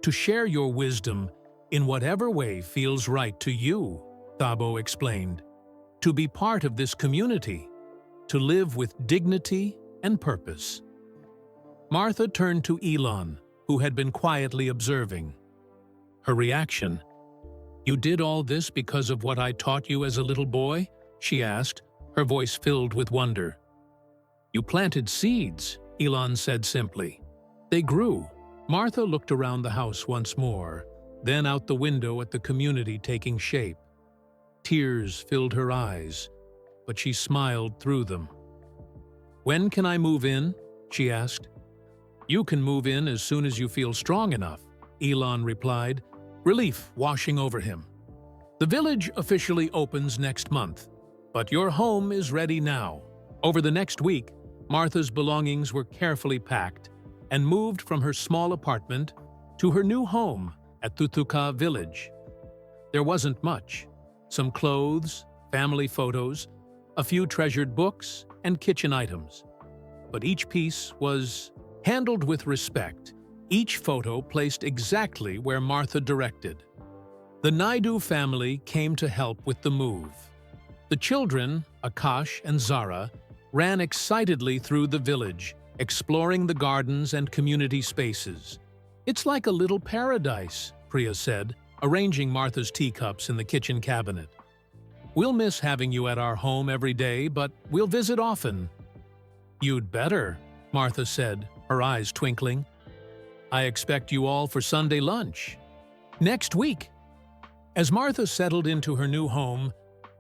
"To share your wisdom in whatever way feels right to you," Thabo explained. "To be part of this community, to live with dignity and purpose." Martha turned to Elon, who had been quietly observing. Her reaction: "You did all this because of what I taught you as a little boy?" she asked, her voice filled with wonder. "You planted seeds," Elon said simply. "They grew." Martha looked around the house once more, then out the window at the community taking shape. Tears filled her eyes, but she smiled through them. "When can I move in?" she asked. "You can move in as soon as you feel strong enough," Elon replied, relief washing over him. "The village officially opens next month, but your home is ready now." Over the next week, Martha's belongings were carefully packed and moved from her small apartment to her new home at Thuthuka village. There wasn't much: some clothes, family photos, a few treasured books, and kitchen items. But each piece was handled with respect, each photo placed exactly where Martha directed. The Naidu family came to help with the move. The children, Akash and Zara, ran excitedly through the village, exploring the gardens and community spaces. "It's like a little paradise," Priya said, arranging Martha's teacups in the kitchen cabinet. "We'll miss having you at our home every day, but we'll visit often." "You'd better," Martha said, her eyes twinkling. "I expect you all for Sunday lunch next week." As Martha settled into her new home,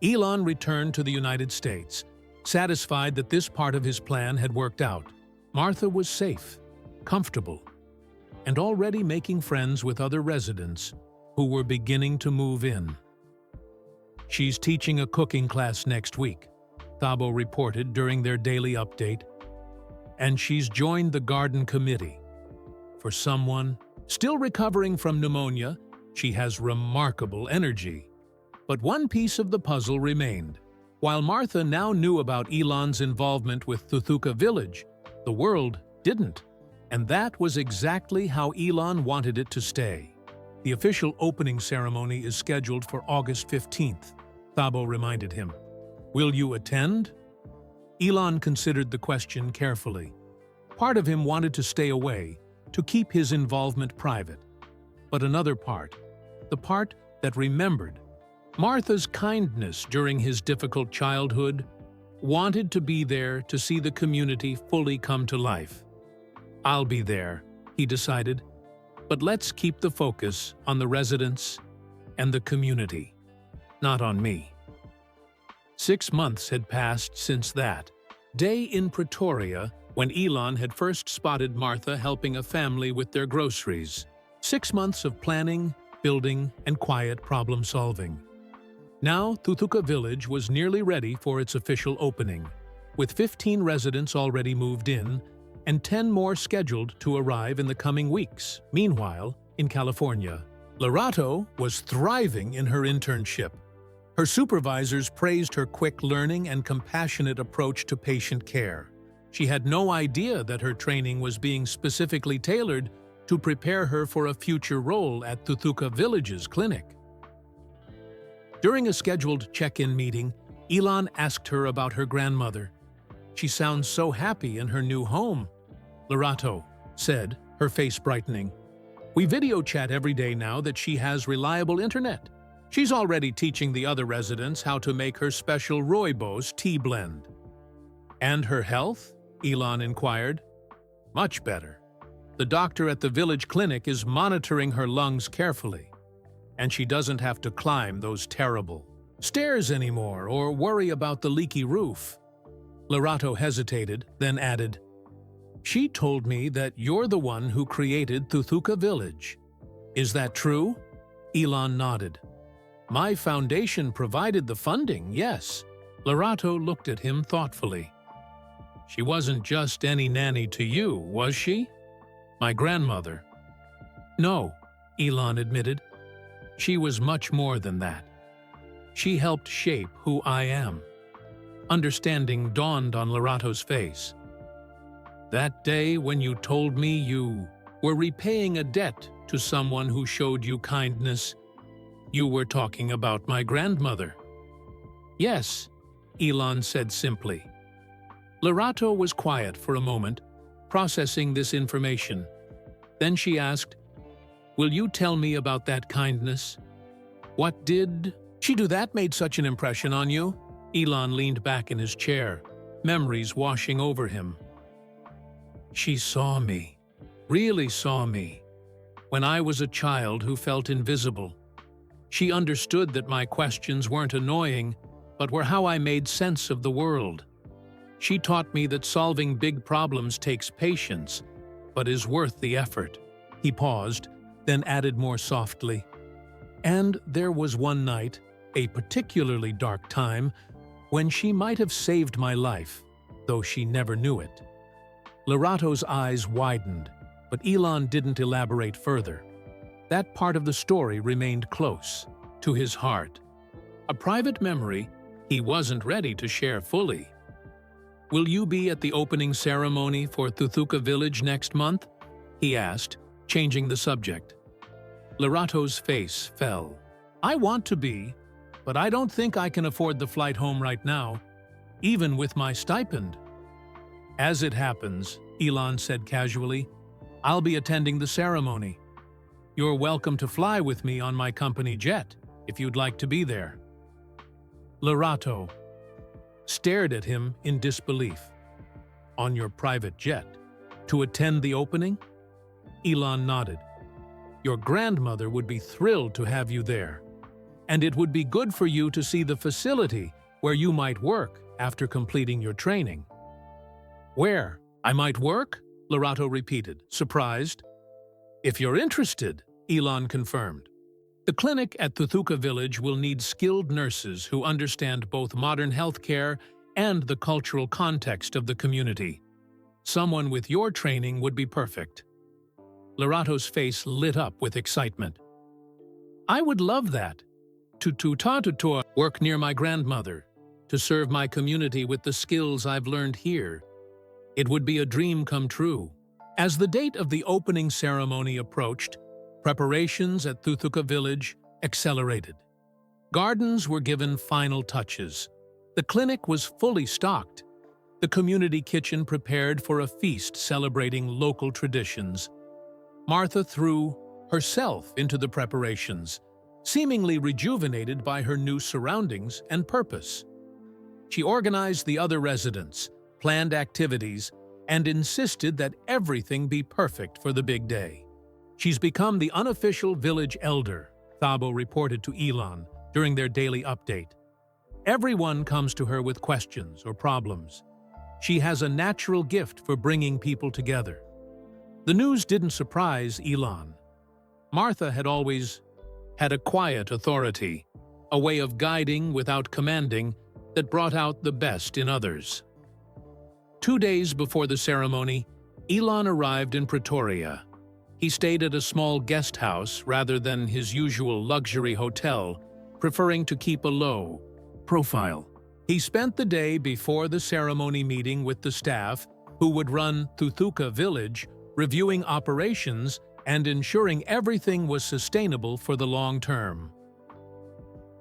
Elon returned to the United States, satisfied that this part of his plan had worked out. Martha was safe, comfortable, and already making friends with other residents who were beginning to move in. "She's teaching a cooking class next week," Thabo reported during their daily update. "And she's joined the garden committee. For someone still recovering from pneumonia, she has remarkable energy." But one piece of the puzzle remained. While Martha now knew about Elon's involvement with Thuthuka village, the world didn't. And that was exactly how Elon wanted it to stay. "The official opening ceremony is scheduled for August 15th, Thabo reminded him. "Will you attend?" Elon considered the question carefully. Part of him wanted to stay away, to keep his involvement private. But another part, the part that remembered Martha's kindness during his difficult childhood, wanted to be there to see the community fully come to life. "I'll be there," he decided, "but let's keep the focus on the residents and the community, not on me." 6 months had passed since that day in Ptoria when Elon had first spotted Martha helping a family with their groceries. 6 months of planning, building, and quiet problem-solving. Now, Thuthuka village was nearly ready for its official opening, with 15 residents already moved in and 10 more scheduled to arrive in the coming weeks. Meanwhile, in California, Lorato was thriving in her internship. Her supervisors praised her quick learning and compassionate approach to patient care. She had no idea that her training was being specifically tailored to prepare her for a future role at Thuthuka village's clinic. During a scheduled check-in meeting, Elon asked her about her grandmother. "She sounds so happy in her new home," Lorato said, her face brightening. "We video chat every day now that she has reliable internet. She's already teaching the other residents how to make her special rooibos tea blend." "And her health?" Elon inquired. "Much better. The doctor at the village clinic is monitoring her lungs carefully. And she doesn't have to climb those terrible stairs anymore or worry about the leaky roof." Lorato hesitated, then added, "She told me that you're the one who created Thuthuka village. Is that true?" Elon nodded. My foundation provided the funding, yes. Lorato looked at him thoughtfully. She wasn't just any nanny to you, was she? My grandmother. No, Elon admitted. She was much more than that. She helped shape who I am. Understanding dawned on Lorato's face. That day when you told me you were repaying a debt to someone who showed you kindness, you were talking about my grandmother. Yes, Elon said simply. Lorato was quiet for a moment, processing this information. Then she asked, "Will you tell me about that kindness? What did she do that made such an impression on you?" Elon leaned back in his chair, memories washing over him. She saw me, really saw me, when I was a child who felt invisible. She understood that my questions weren't annoying, but were how I made sense of the world. She taught me that solving big problems takes patience, but is worth the effort. He paused, then added more softly. And there was one night, a particularly dark time, when she might have saved my life, though she never knew it. Lorato's eyes widened, but Elon didn't elaborate further. That part of the story remained close to his heart. A private memory he wasn't ready to share fully. "Will you be at the opening ceremony for Thuthuka village next month?" he asked, changing the subject. Lorato's face fell. "I want to be, but I don't think I can afford the flight home right now, even with my stipend." "As it happens," Elon said casually, "I'll be attending the ceremony. You're welcome to fly with me on my company jet, if you'd like to be there." Lorato stared at him in disbelief. "On your private jet? To attend the opening?" Elon nodded. "Your grandmother would be thrilled to have you there. And it would be good for you to see the facility where you might work after completing your training." "Where I might work?" Lorato repeated, surprised. "If you're interested," Elon confirmed. "The clinic at Thuthuka village will need skilled nurses who understand both modern healthcare and the cultural context of the community. Someone with your training would be perfect." Lorato's face lit up with excitement. "I would love that. To work near my grandmother, to serve my community with the skills I've learned here. It would be a dream come true." As the date of the opening ceremony approached, preparations at Thuthuka village accelerated. Gardens were given final touches. The clinic was fully stocked. The community kitchen prepared for a feast celebrating local traditions. Martha threw herself into the preparations, seemingly rejuvenated by her new surroundings and purpose. She organized the other residents, planned activities, and insisted that everything be perfect for the big day. "She's become the unofficial village elder," Thabo reported to Elon during their daily update. "Everyone comes to her with questions or problems. She has a natural gift for bringing people together." The news didn't surprise Elon. Martha had always had a quiet authority, a way of guiding without commanding that brought out the best in others. 2 days before the ceremony, Elon arrived in Ptoria. He stayed at a small guest house rather than his usual luxury hotel, preferring to keep a low profile. He spent the day before the ceremony meeting with the staff who would run Thuthuka village, reviewing operations and ensuring everything was sustainable for the long term.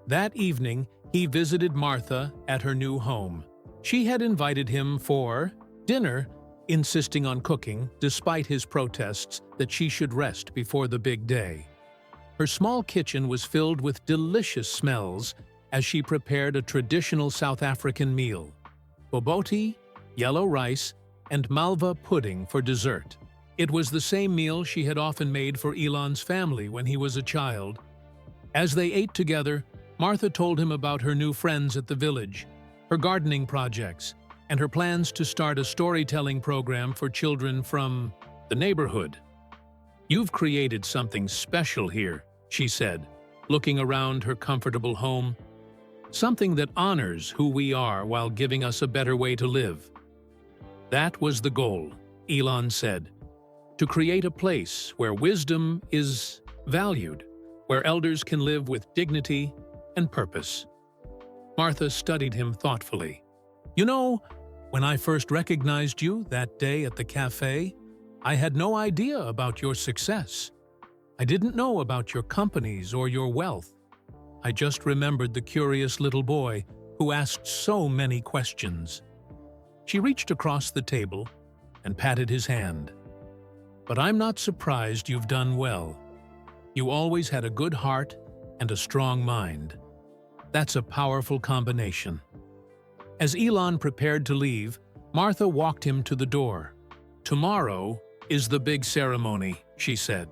That evening, he visited Martha at her new home. She had invited him for dinner, insisting on cooking despite his protests that she should rest before the big day. Her small kitchen was filled with delicious smells as she prepared a traditional South African meal: bobotie, yellow rice, and malva pudding for dessert. It was the same meal she had often made for Elon's family when he was a child. As they ate together, Martha told him about her new friends at the village, her gardening projects, and her plans to start a storytelling program for children from the neighborhood. "You've created something special here," she said, looking around her comfortable home. Something that honors who we are while giving us a better way to live. That was the goal, Elon said, to create a place where wisdom is valued, where elders can live with dignity and purpose. Martha studied him thoughtfully. You know, when I first recognized you that day at the cafe, I had no idea about your success. I didn't know about your companies or your wealth. I just remembered the curious little boy who asked so many questions. She reached across the table and patted his hand. But I'm not surprised you've done well. You always had a good heart and a strong mind. That's a powerful combination. As Elon prepared to leave, Martha walked him to the door. Tomorrow is the big ceremony, she said.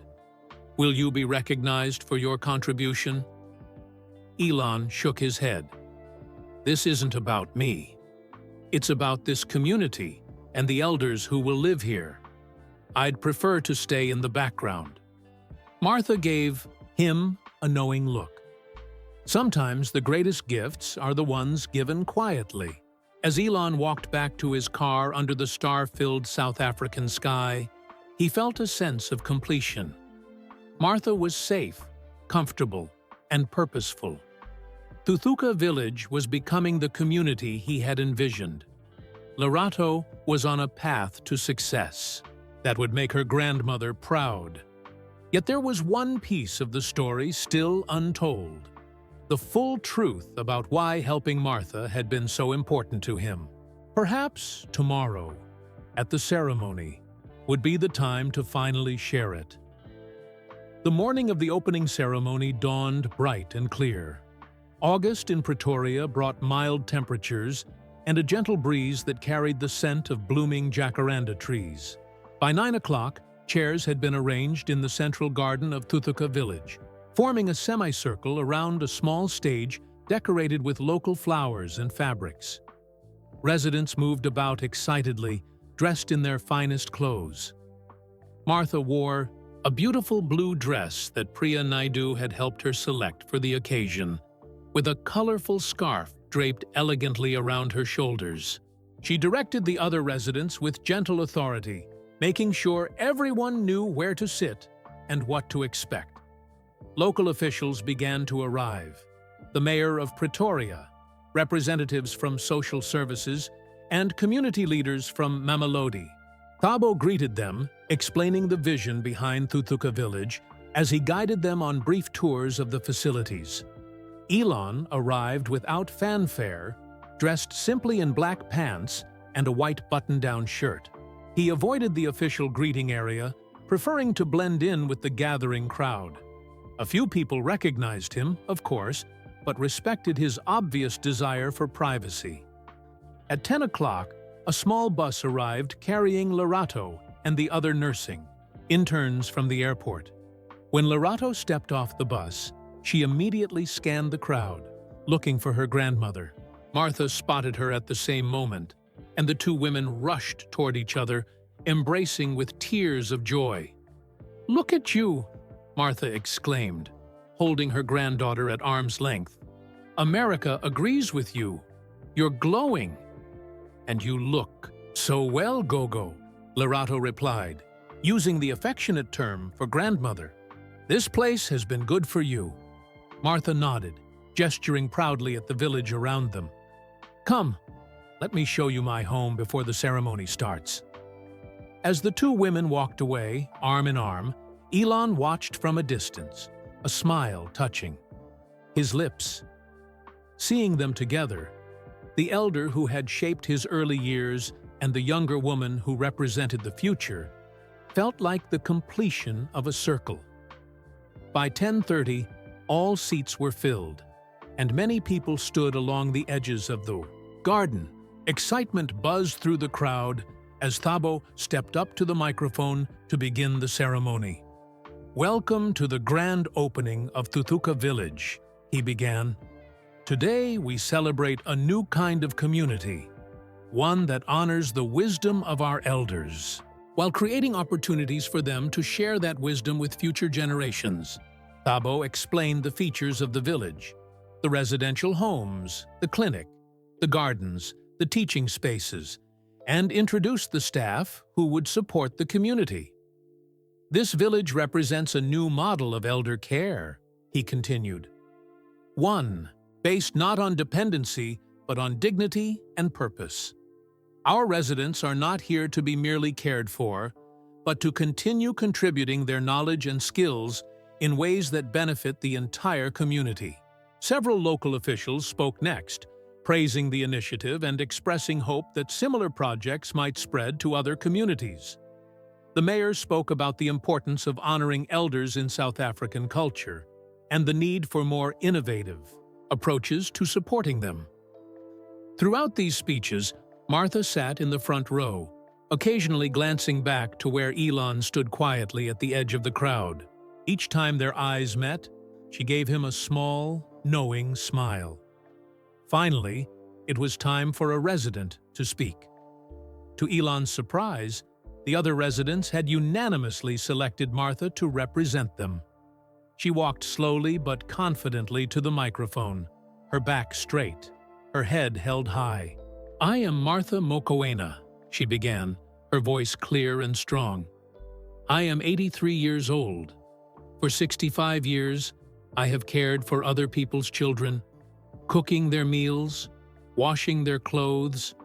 Will you be recognized for your contribution? Elon shook his head. This isn't about me. It's about this community and the elders who will live here. I'd prefer to stay in the background. Martha gave him a knowing look. Sometimes the greatest gifts are the ones given quietly. As Elon walked back to his car under the star-filled South African sky, he felt a sense of completion. Martha was safe, comfortable, and purposeful. Thuthuka village was becoming the community he had envisioned. Lorato was on a path to success that would make her grandmother proud. Yet there was one piece of the story still untold. The full truth about why helping Martha had been so important to him. Perhaps tomorrow, at the ceremony, would be the time to finally share it. The morning of the opening ceremony dawned bright and clear. August in Pretoria brought mild temperatures and a gentle breeze that carried the scent of blooming jacaranda trees. By 9 o'clock, chairs had been arranged in the central garden of Thuthuka village, forming a semicircle around a small stage decorated with local flowers and fabrics. Residents moved about excitedly, dressed in their finest clothes. Martha wore a beautiful blue dress that Priya Naidu had helped her select for the occasion, with a colorful scarf draped elegantly around her shoulders. She directed the other residents with gentle authority, making sure everyone knew where to sit and what to expect. Local officials began to arrive. The mayor of Ptoria, representatives from social services, and community leaders from Mamelodi. Thabo greeted them, explaining the vision behind Thuthuka village as he guided them on brief tours of the facilities. Elon arrived without fanfare, dressed simply in black pants and a white button-down shirt. He avoided the official greeting area, preferring to blend in with the gathering crowd. A few people recognized him, of course, but respected his obvious desire for privacy. At 10 o'clock, a small bus arrived carrying Lorato and the other nursing interns from the airport. When Lorato stepped off the bus, she immediately scanned the crowd, looking for her grandmother. Martha spotted her at the same moment, and the two women rushed toward each other, embracing with tears of joy. "Look at you," Martha exclaimed, holding her granddaughter at arm's length. "America agrees with you. You're glowing." "And you look so well, Gogo," Lorato replied, using the affectionate term for grandmother. "This place has been good for you." Martha nodded, gesturing proudly at the village around them. "Come, let me show you my home before the ceremony starts." As the two women walked away, arm in arm, Elon watched from a distance, a smile touching his lips. Seeing them together, the elder who had shaped his early years and the younger woman who represented the future felt like the completion of a circle. By 10:30, all seats were filled, and many people stood along the edges of the garden. Excitement buzzed through the crowd as Thabo stepped up to the microphone to begin the ceremony. "Welcome to the grand opening of Thuthuka village," he began. "Today we celebrate a new kind of community, one that honors the wisdom of our elders, while creating opportunities for them to share that wisdom with future generations. Thabo explained the features of the village: the residential homes, the clinic, the gardens, the teaching spaces, and introduced the staff who would support the community. "This village represents a new model of elder care," he continued. "One based not on dependency, but on dignity and purpose. Our residents are not here to be merely cared for, but to continue contributing their knowledge and skills in ways that benefit the entire community." Several local officials spoke next, praising the initiative and expressing hope that similar projects might spread to other communities. The mayor spoke about the importance of honoring elders in South African culture and the need for more innovative approaches to supporting them. Throughout these speeches, Martha sat in the front row, occasionally glancing back to where Elon stood quietly at the edge of the crowd. Each time their eyes met, she gave him a small, knowing smile. Finally, it was time for a resident to speak. To Elon's surprise, the other residents had unanimously selected Martha to represent them. She walked slowly but confidently to the microphone, her back straight, her head held high. "I am Martha Moena," she began, her voice clear and strong. "I am 83 years old. For 65 years, I have cared for other people's children, cooking their meals, washing their clothes,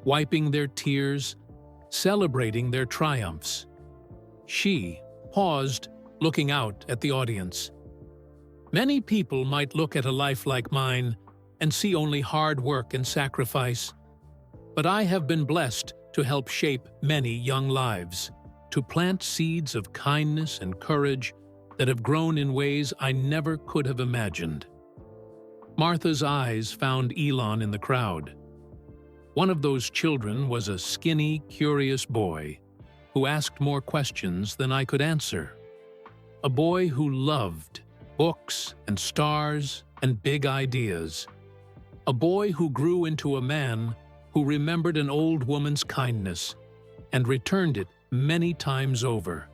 wiping their tears, celebrating their triumphs." She paused, looking out at the audience. "Many people might look at a life like mine and see only hard work and sacrifice, but I have been blessed to help shape many young lives, to plant seeds of kindness and courage that have grown in ways I never could have imagined." Martha's eyes found Elon in the crowd. One of those children was a skinny, curious boy who asked more questions than I could answer. A boy who loved books and stars and big ideas. A boy who grew into a man who remembered an old woman's kindness and returned it many times over.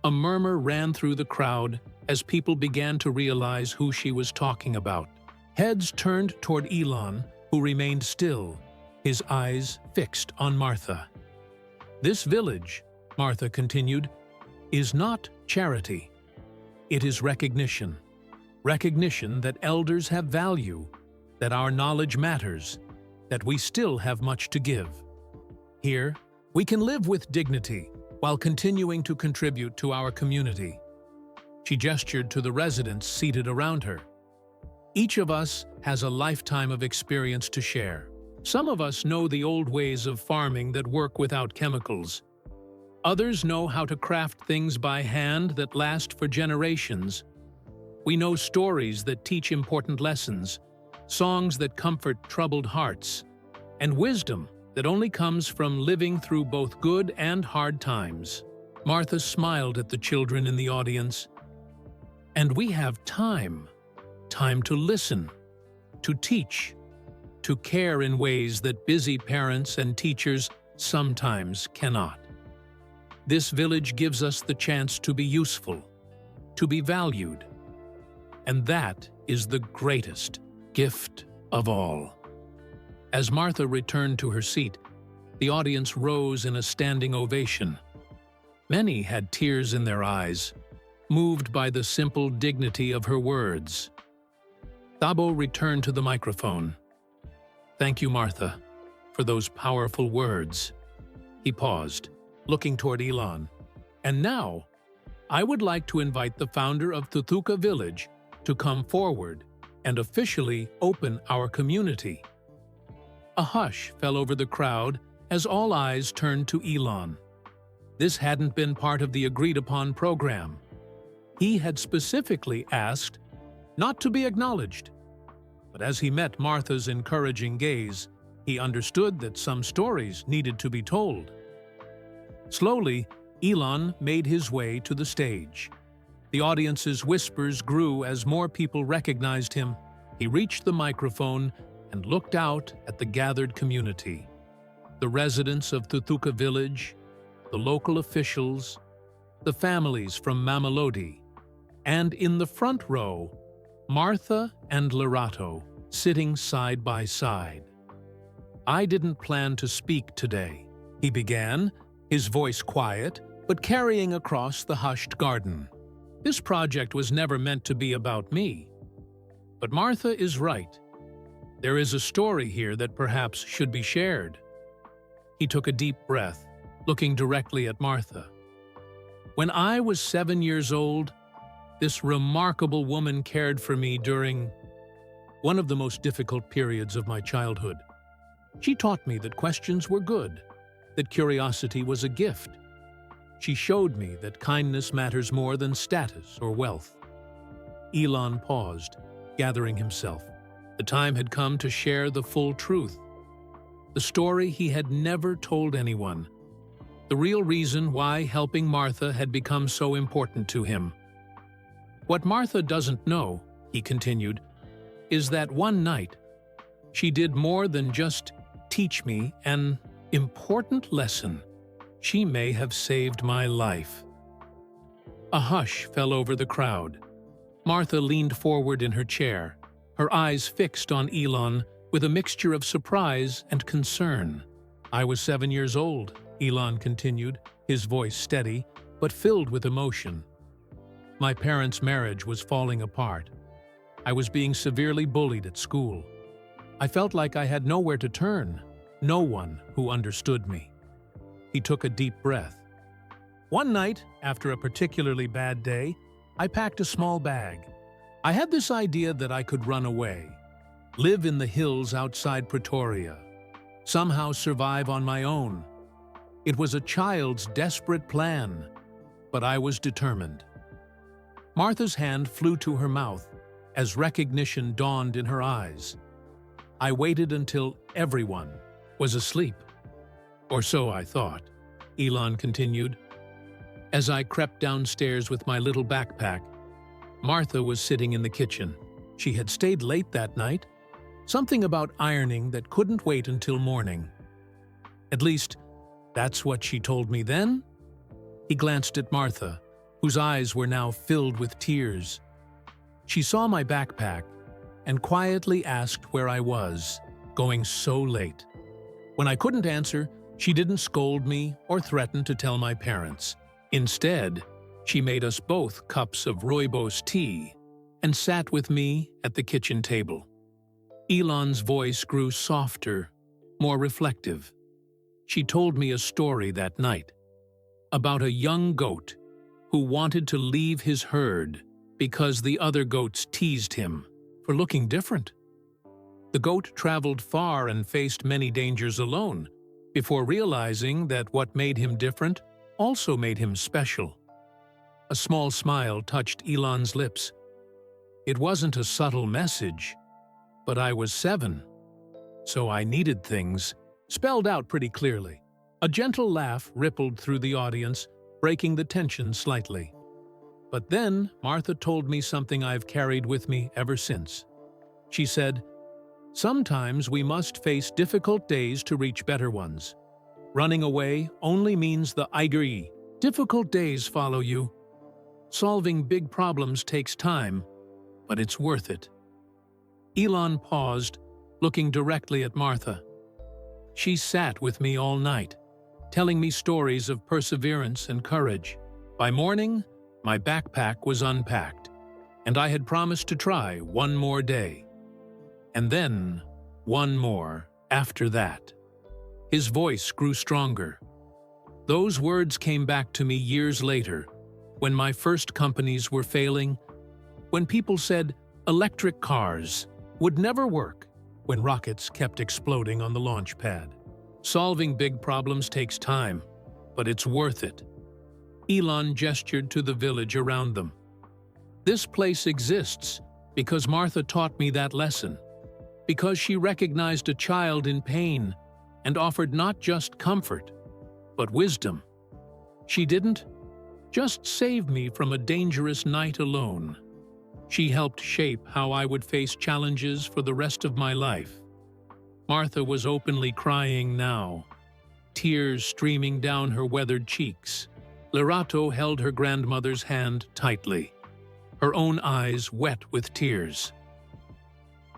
A murmur ran through the crowd as people began to realize who she was talking about. Heads turned toward Elon, who remained still, his eyes fixed on Martha. "This village," Martha continued, "is not charity. It is recognition. Recognition that elders have value, that our knowledge matters, that we still have much to give. Here, we can live with dignity while continuing to contribute to our community." She gestured to the residents seated around her. "Each of us has a lifetime of experience to share. Some of us know the old ways of farming that work without chemicals. Others know how to craft things by hand that last for generations. We know stories that teach important lessons, songs that comfort troubled hearts, and wisdom that only comes from living through both good and hard times." Martha smiled at the children in the audience. "And we have time to listen, to teach, to care in ways that busy parents and teachers sometimes cannot. This village gives us the chance to be useful, to be valued, and that is the greatest gift of all." As Martha returned to her seat, the audience rose in a standing ovation. Many had tears in their eyes, moved by the simple dignity of her words. Thabo returned to the microphone. "Thank you, Martha, for those powerful words." He paused, looking toward Elon. "And now, I would like to invite the founder of Thuthuka Village to come forward and officially open our community." A hush fell over the crowd as all eyes turned to Elon. This hadn't been part of the agreed-upon program. He had specifically asked not to be acknowledged. But as he met Martha's encouraging gaze, he understood that some stories needed to be told. Slowly, Elon made his way to the stage. The audience's whispers grew as more people recognized him. He reached the microphone and looked out at the gathered community. The residents of Thuthuka Village, the local officials, the families from Mamelodi, and in the front row, Martha and Lorato sitting side by side. "I didn't plan to speak today," he began, his voice quiet, but carrying across the hushed garden. "This project was never meant to be about me. But Martha is right. There is a story here that perhaps should be shared." He took a deep breath, looking directly at Martha. "When I was 7 years old, this remarkable woman cared for me during one of the most difficult periods of my childhood. She taught me that questions were good, that curiosity was a gift. She showed me that kindness matters more than status or wealth." Elon paused, gathering himself. The time had come to share the full truth. The story he had never told anyone. The real reason why helping Martha had become so important to him. "What Martha doesn't know," he continued, "is that one night, she did more than just teach me an important lesson. She may have saved my life." A hush fell over the crowd. Martha leaned forward in her chair, her eyes fixed on Elon with a mixture of surprise and concern. "I was 7 years old," Elon continued, his voice steady, but filled with emotion. "My parents' marriage was falling apart. I was being severely bullied at school. I felt like I had nowhere to turn, no one who understood me." He took a deep breath. "One night, after a particularly bad day, I packed a small bag. I had this idea that I could run away, live in the hills outside Ptoria, somehow survive on my own. It was a child's desperate plan, but I was determined." Martha's hand flew to her mouth as recognition dawned in her eyes. "I waited until everyone was asleep. Or so I thought," Elon continued. "As I crept downstairs with my little backpack, Martha was sitting in the kitchen. She had stayed late that night, something about ironing that couldn't wait until morning. At least, that's what she told me then." He glanced at Martha, whose eyes were now filled with tears. She saw my backpack and quietly asked where I was, going so late. When I couldn't answer, she didn't scold me or threaten to tell my parents. Instead, she made us both cups of rooibos tea and sat with me at the kitchen table. Elon's voice grew softer, more reflective. She told me a story that night about a young goat who wanted to leave his herd because the other goats teased him for looking different. The goat traveled far and faced many dangers alone before realizing that what made him different also made him special. A small smile touched Elon's lips. It wasn't a subtle message, but I was 7, so I needed things spelled out pretty clearly. A gentle laugh rippled through the audience, breaking the tension slightly. But then Martha told me something I've carried with me ever since. She said, "Sometimes we must face difficult days to reach better ones. Running away only means the agree. Difficult days follow you. Solving big problems takes time, but it's worth it." Elon paused, looking directly at Martha. She sat with me all night, telling me stories of perseverance and courage. By morning, my backpack was unpacked, and I had promised to try one more day. And then, one more after that. His voice grew stronger. Those words came back to me years later, when my first companies were failing, when people said electric cars would never work, when rockets kept exploding on the launch pad. Solving big problems takes time, but it's worth it. Elon gestured to the village around them. This place exists because Martha taught me that lesson, because she recognized a child in pain and offered not just comfort, but wisdom. She didn't just save me from a dangerous night alone. She helped shape how I would face challenges for the rest of my life. Martha was openly crying now, tears streaming down her weathered cheeks. Lorato held her grandmother's hand tightly, her own eyes wet with tears.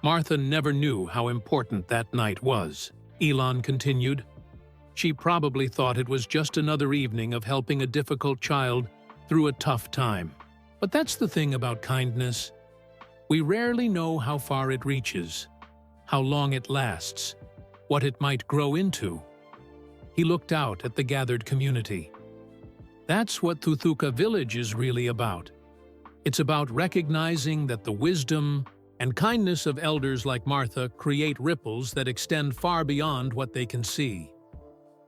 Martha never knew how important that night was, Elon continued. She probably thought it was just another evening of helping a difficult child through a tough time. But that's the thing about kindness. We rarely know how far it reaches, how long it lasts, what it might grow into. He looked out at the gathered community. That's what Thuthuka village is really about. It's about recognizing that the wisdom and kindness of elders like Martha create ripples that extend far beyond what they can see.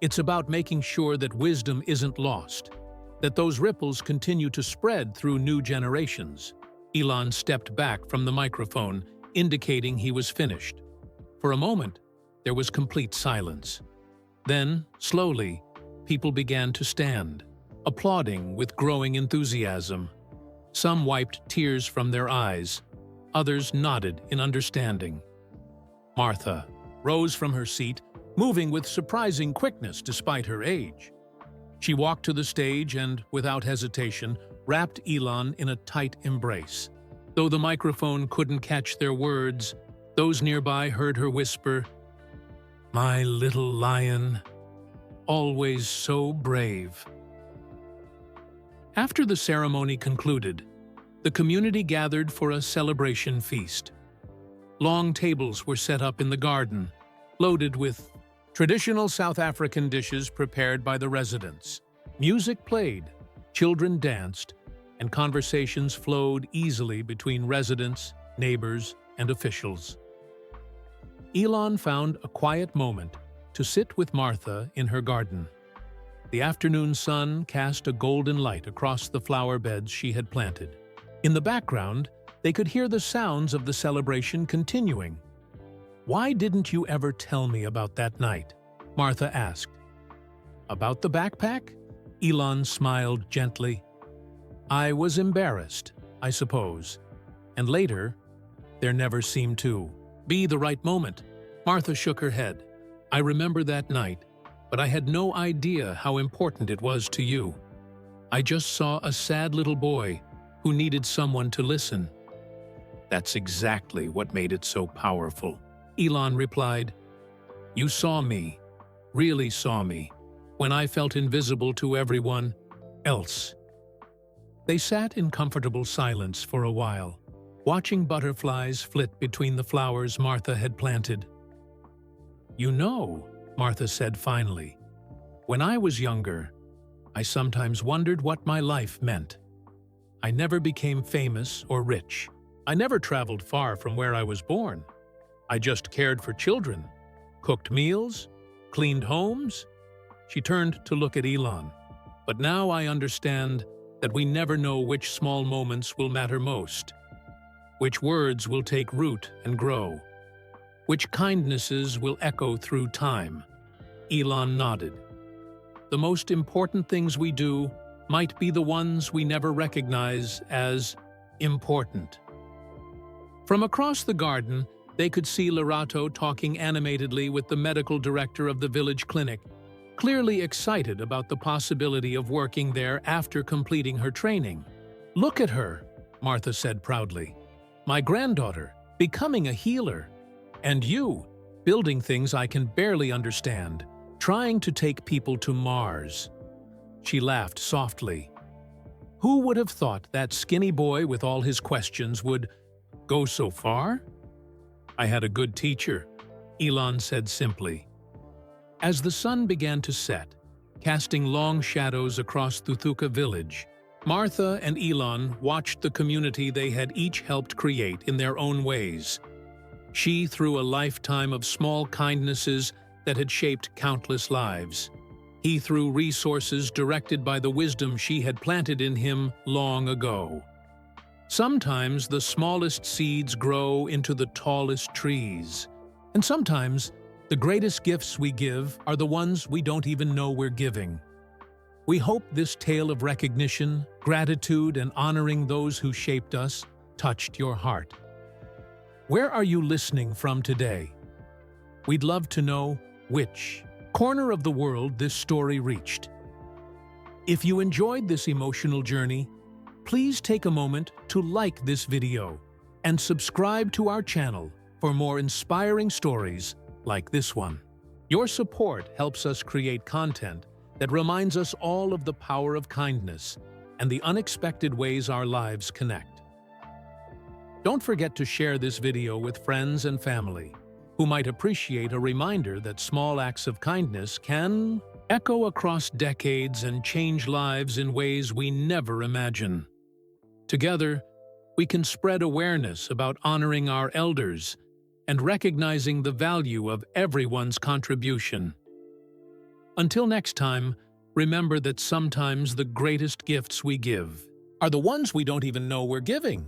It's about making sure that wisdom isn't lost, that those ripples continue to spread through new generations. Elon stepped back from the microphone, indicating he was finished. For a moment, there was complete silence. Then, slowly, people began to stand, applauding with growing enthusiasm. Some wiped tears from their eyes, others nodded in understanding. Martha rose from her seat, moving with surprising quickness despite her age. She walked to the stage and, without hesitation, wrapped Elon in a tight embrace. Though the microphone couldn't catch their words, those nearby heard her whisper, "My little lion, always so brave." After the ceremony concluded, the community gathered for a celebration feast. Long tables were set up in the garden, loaded with traditional South African dishes prepared by the residents. Music played, children danced, and conversations flowed easily between residents, neighbors, and officials. Elon found a quiet moment to sit with Martha in her garden. The afternoon sun cast a golden light across the flower beds she had planted. In the background, they could hear the sounds of the celebration continuing. "Why didn't you ever tell me about that night?" Martha asked. "About the backpack?" Elon smiled gently. "I was embarrassed, I suppose. And later, there never seemed to be the right moment." Martha shook her head. "I remember that night, but I had no idea how important it was to you. I just saw a sad little boy who needed someone to listen." "That's exactly what made it so powerful," Elon replied. "You saw me, really saw me, when I felt invisible to everyone else." They sat in comfortable silence for a while, watching butterflies flit between the flowers Martha had planted. "You know," Martha said finally, "when I was younger, I sometimes wondered what my life meant. I never became famous or rich. I never traveled far from where I was born. I just cared for children, cooked meals, cleaned homes." She turned to look at Elon. "But now I understand that we never know which small moments will matter most, which words will take root and grow, which kindnesses will echo through time." Elon nodded. "The most important things we do might be the ones we never recognize as important." From across the garden, they could see Lorato talking animatedly with the medical director of the village clinic, clearly excited about the possibility of working there after completing her training. "Look at her," Martha said proudly. "My granddaughter, becoming a healer. And you, building things I can barely understand, trying to take people to Mars." She laughed softly. "Who would have thought that skinny boy with all his questions would go so far?" "I had a good teacher," Elon said simply. As the sun began to set, casting long shadows across Thuthuka village, Martha and Elon watched the community they had each helped create in their own ways. She through a lifetime of small kindnesses that had shaped countless lives. He through resources directed by the wisdom she had planted in him long ago. Sometimes the smallest seeds grow into the tallest trees, and sometimes the greatest gifts we give are the ones we don't even know we're giving. We hope this tale of recognition, gratitude, and honoring those who shaped us touched your heart. Where are you listening from today? We'd love to know which corner of the world this story reached. If you enjoyed this emotional journey, please take a moment to like this video and subscribe to our channel for more inspiring stories like this one. Your support helps us create content that reminds us all of the power of kindness and the unexpected ways our lives connect. Don't forget to share this video with friends and family who might appreciate a reminder that small acts of kindness can echo across decades and change lives in ways we never imagine. Together, we can spread awareness about honoring our elders and recognizing the value of everyone's contribution. Until next time, remember that sometimes the greatest gifts we give are the ones we don't even know we're giving.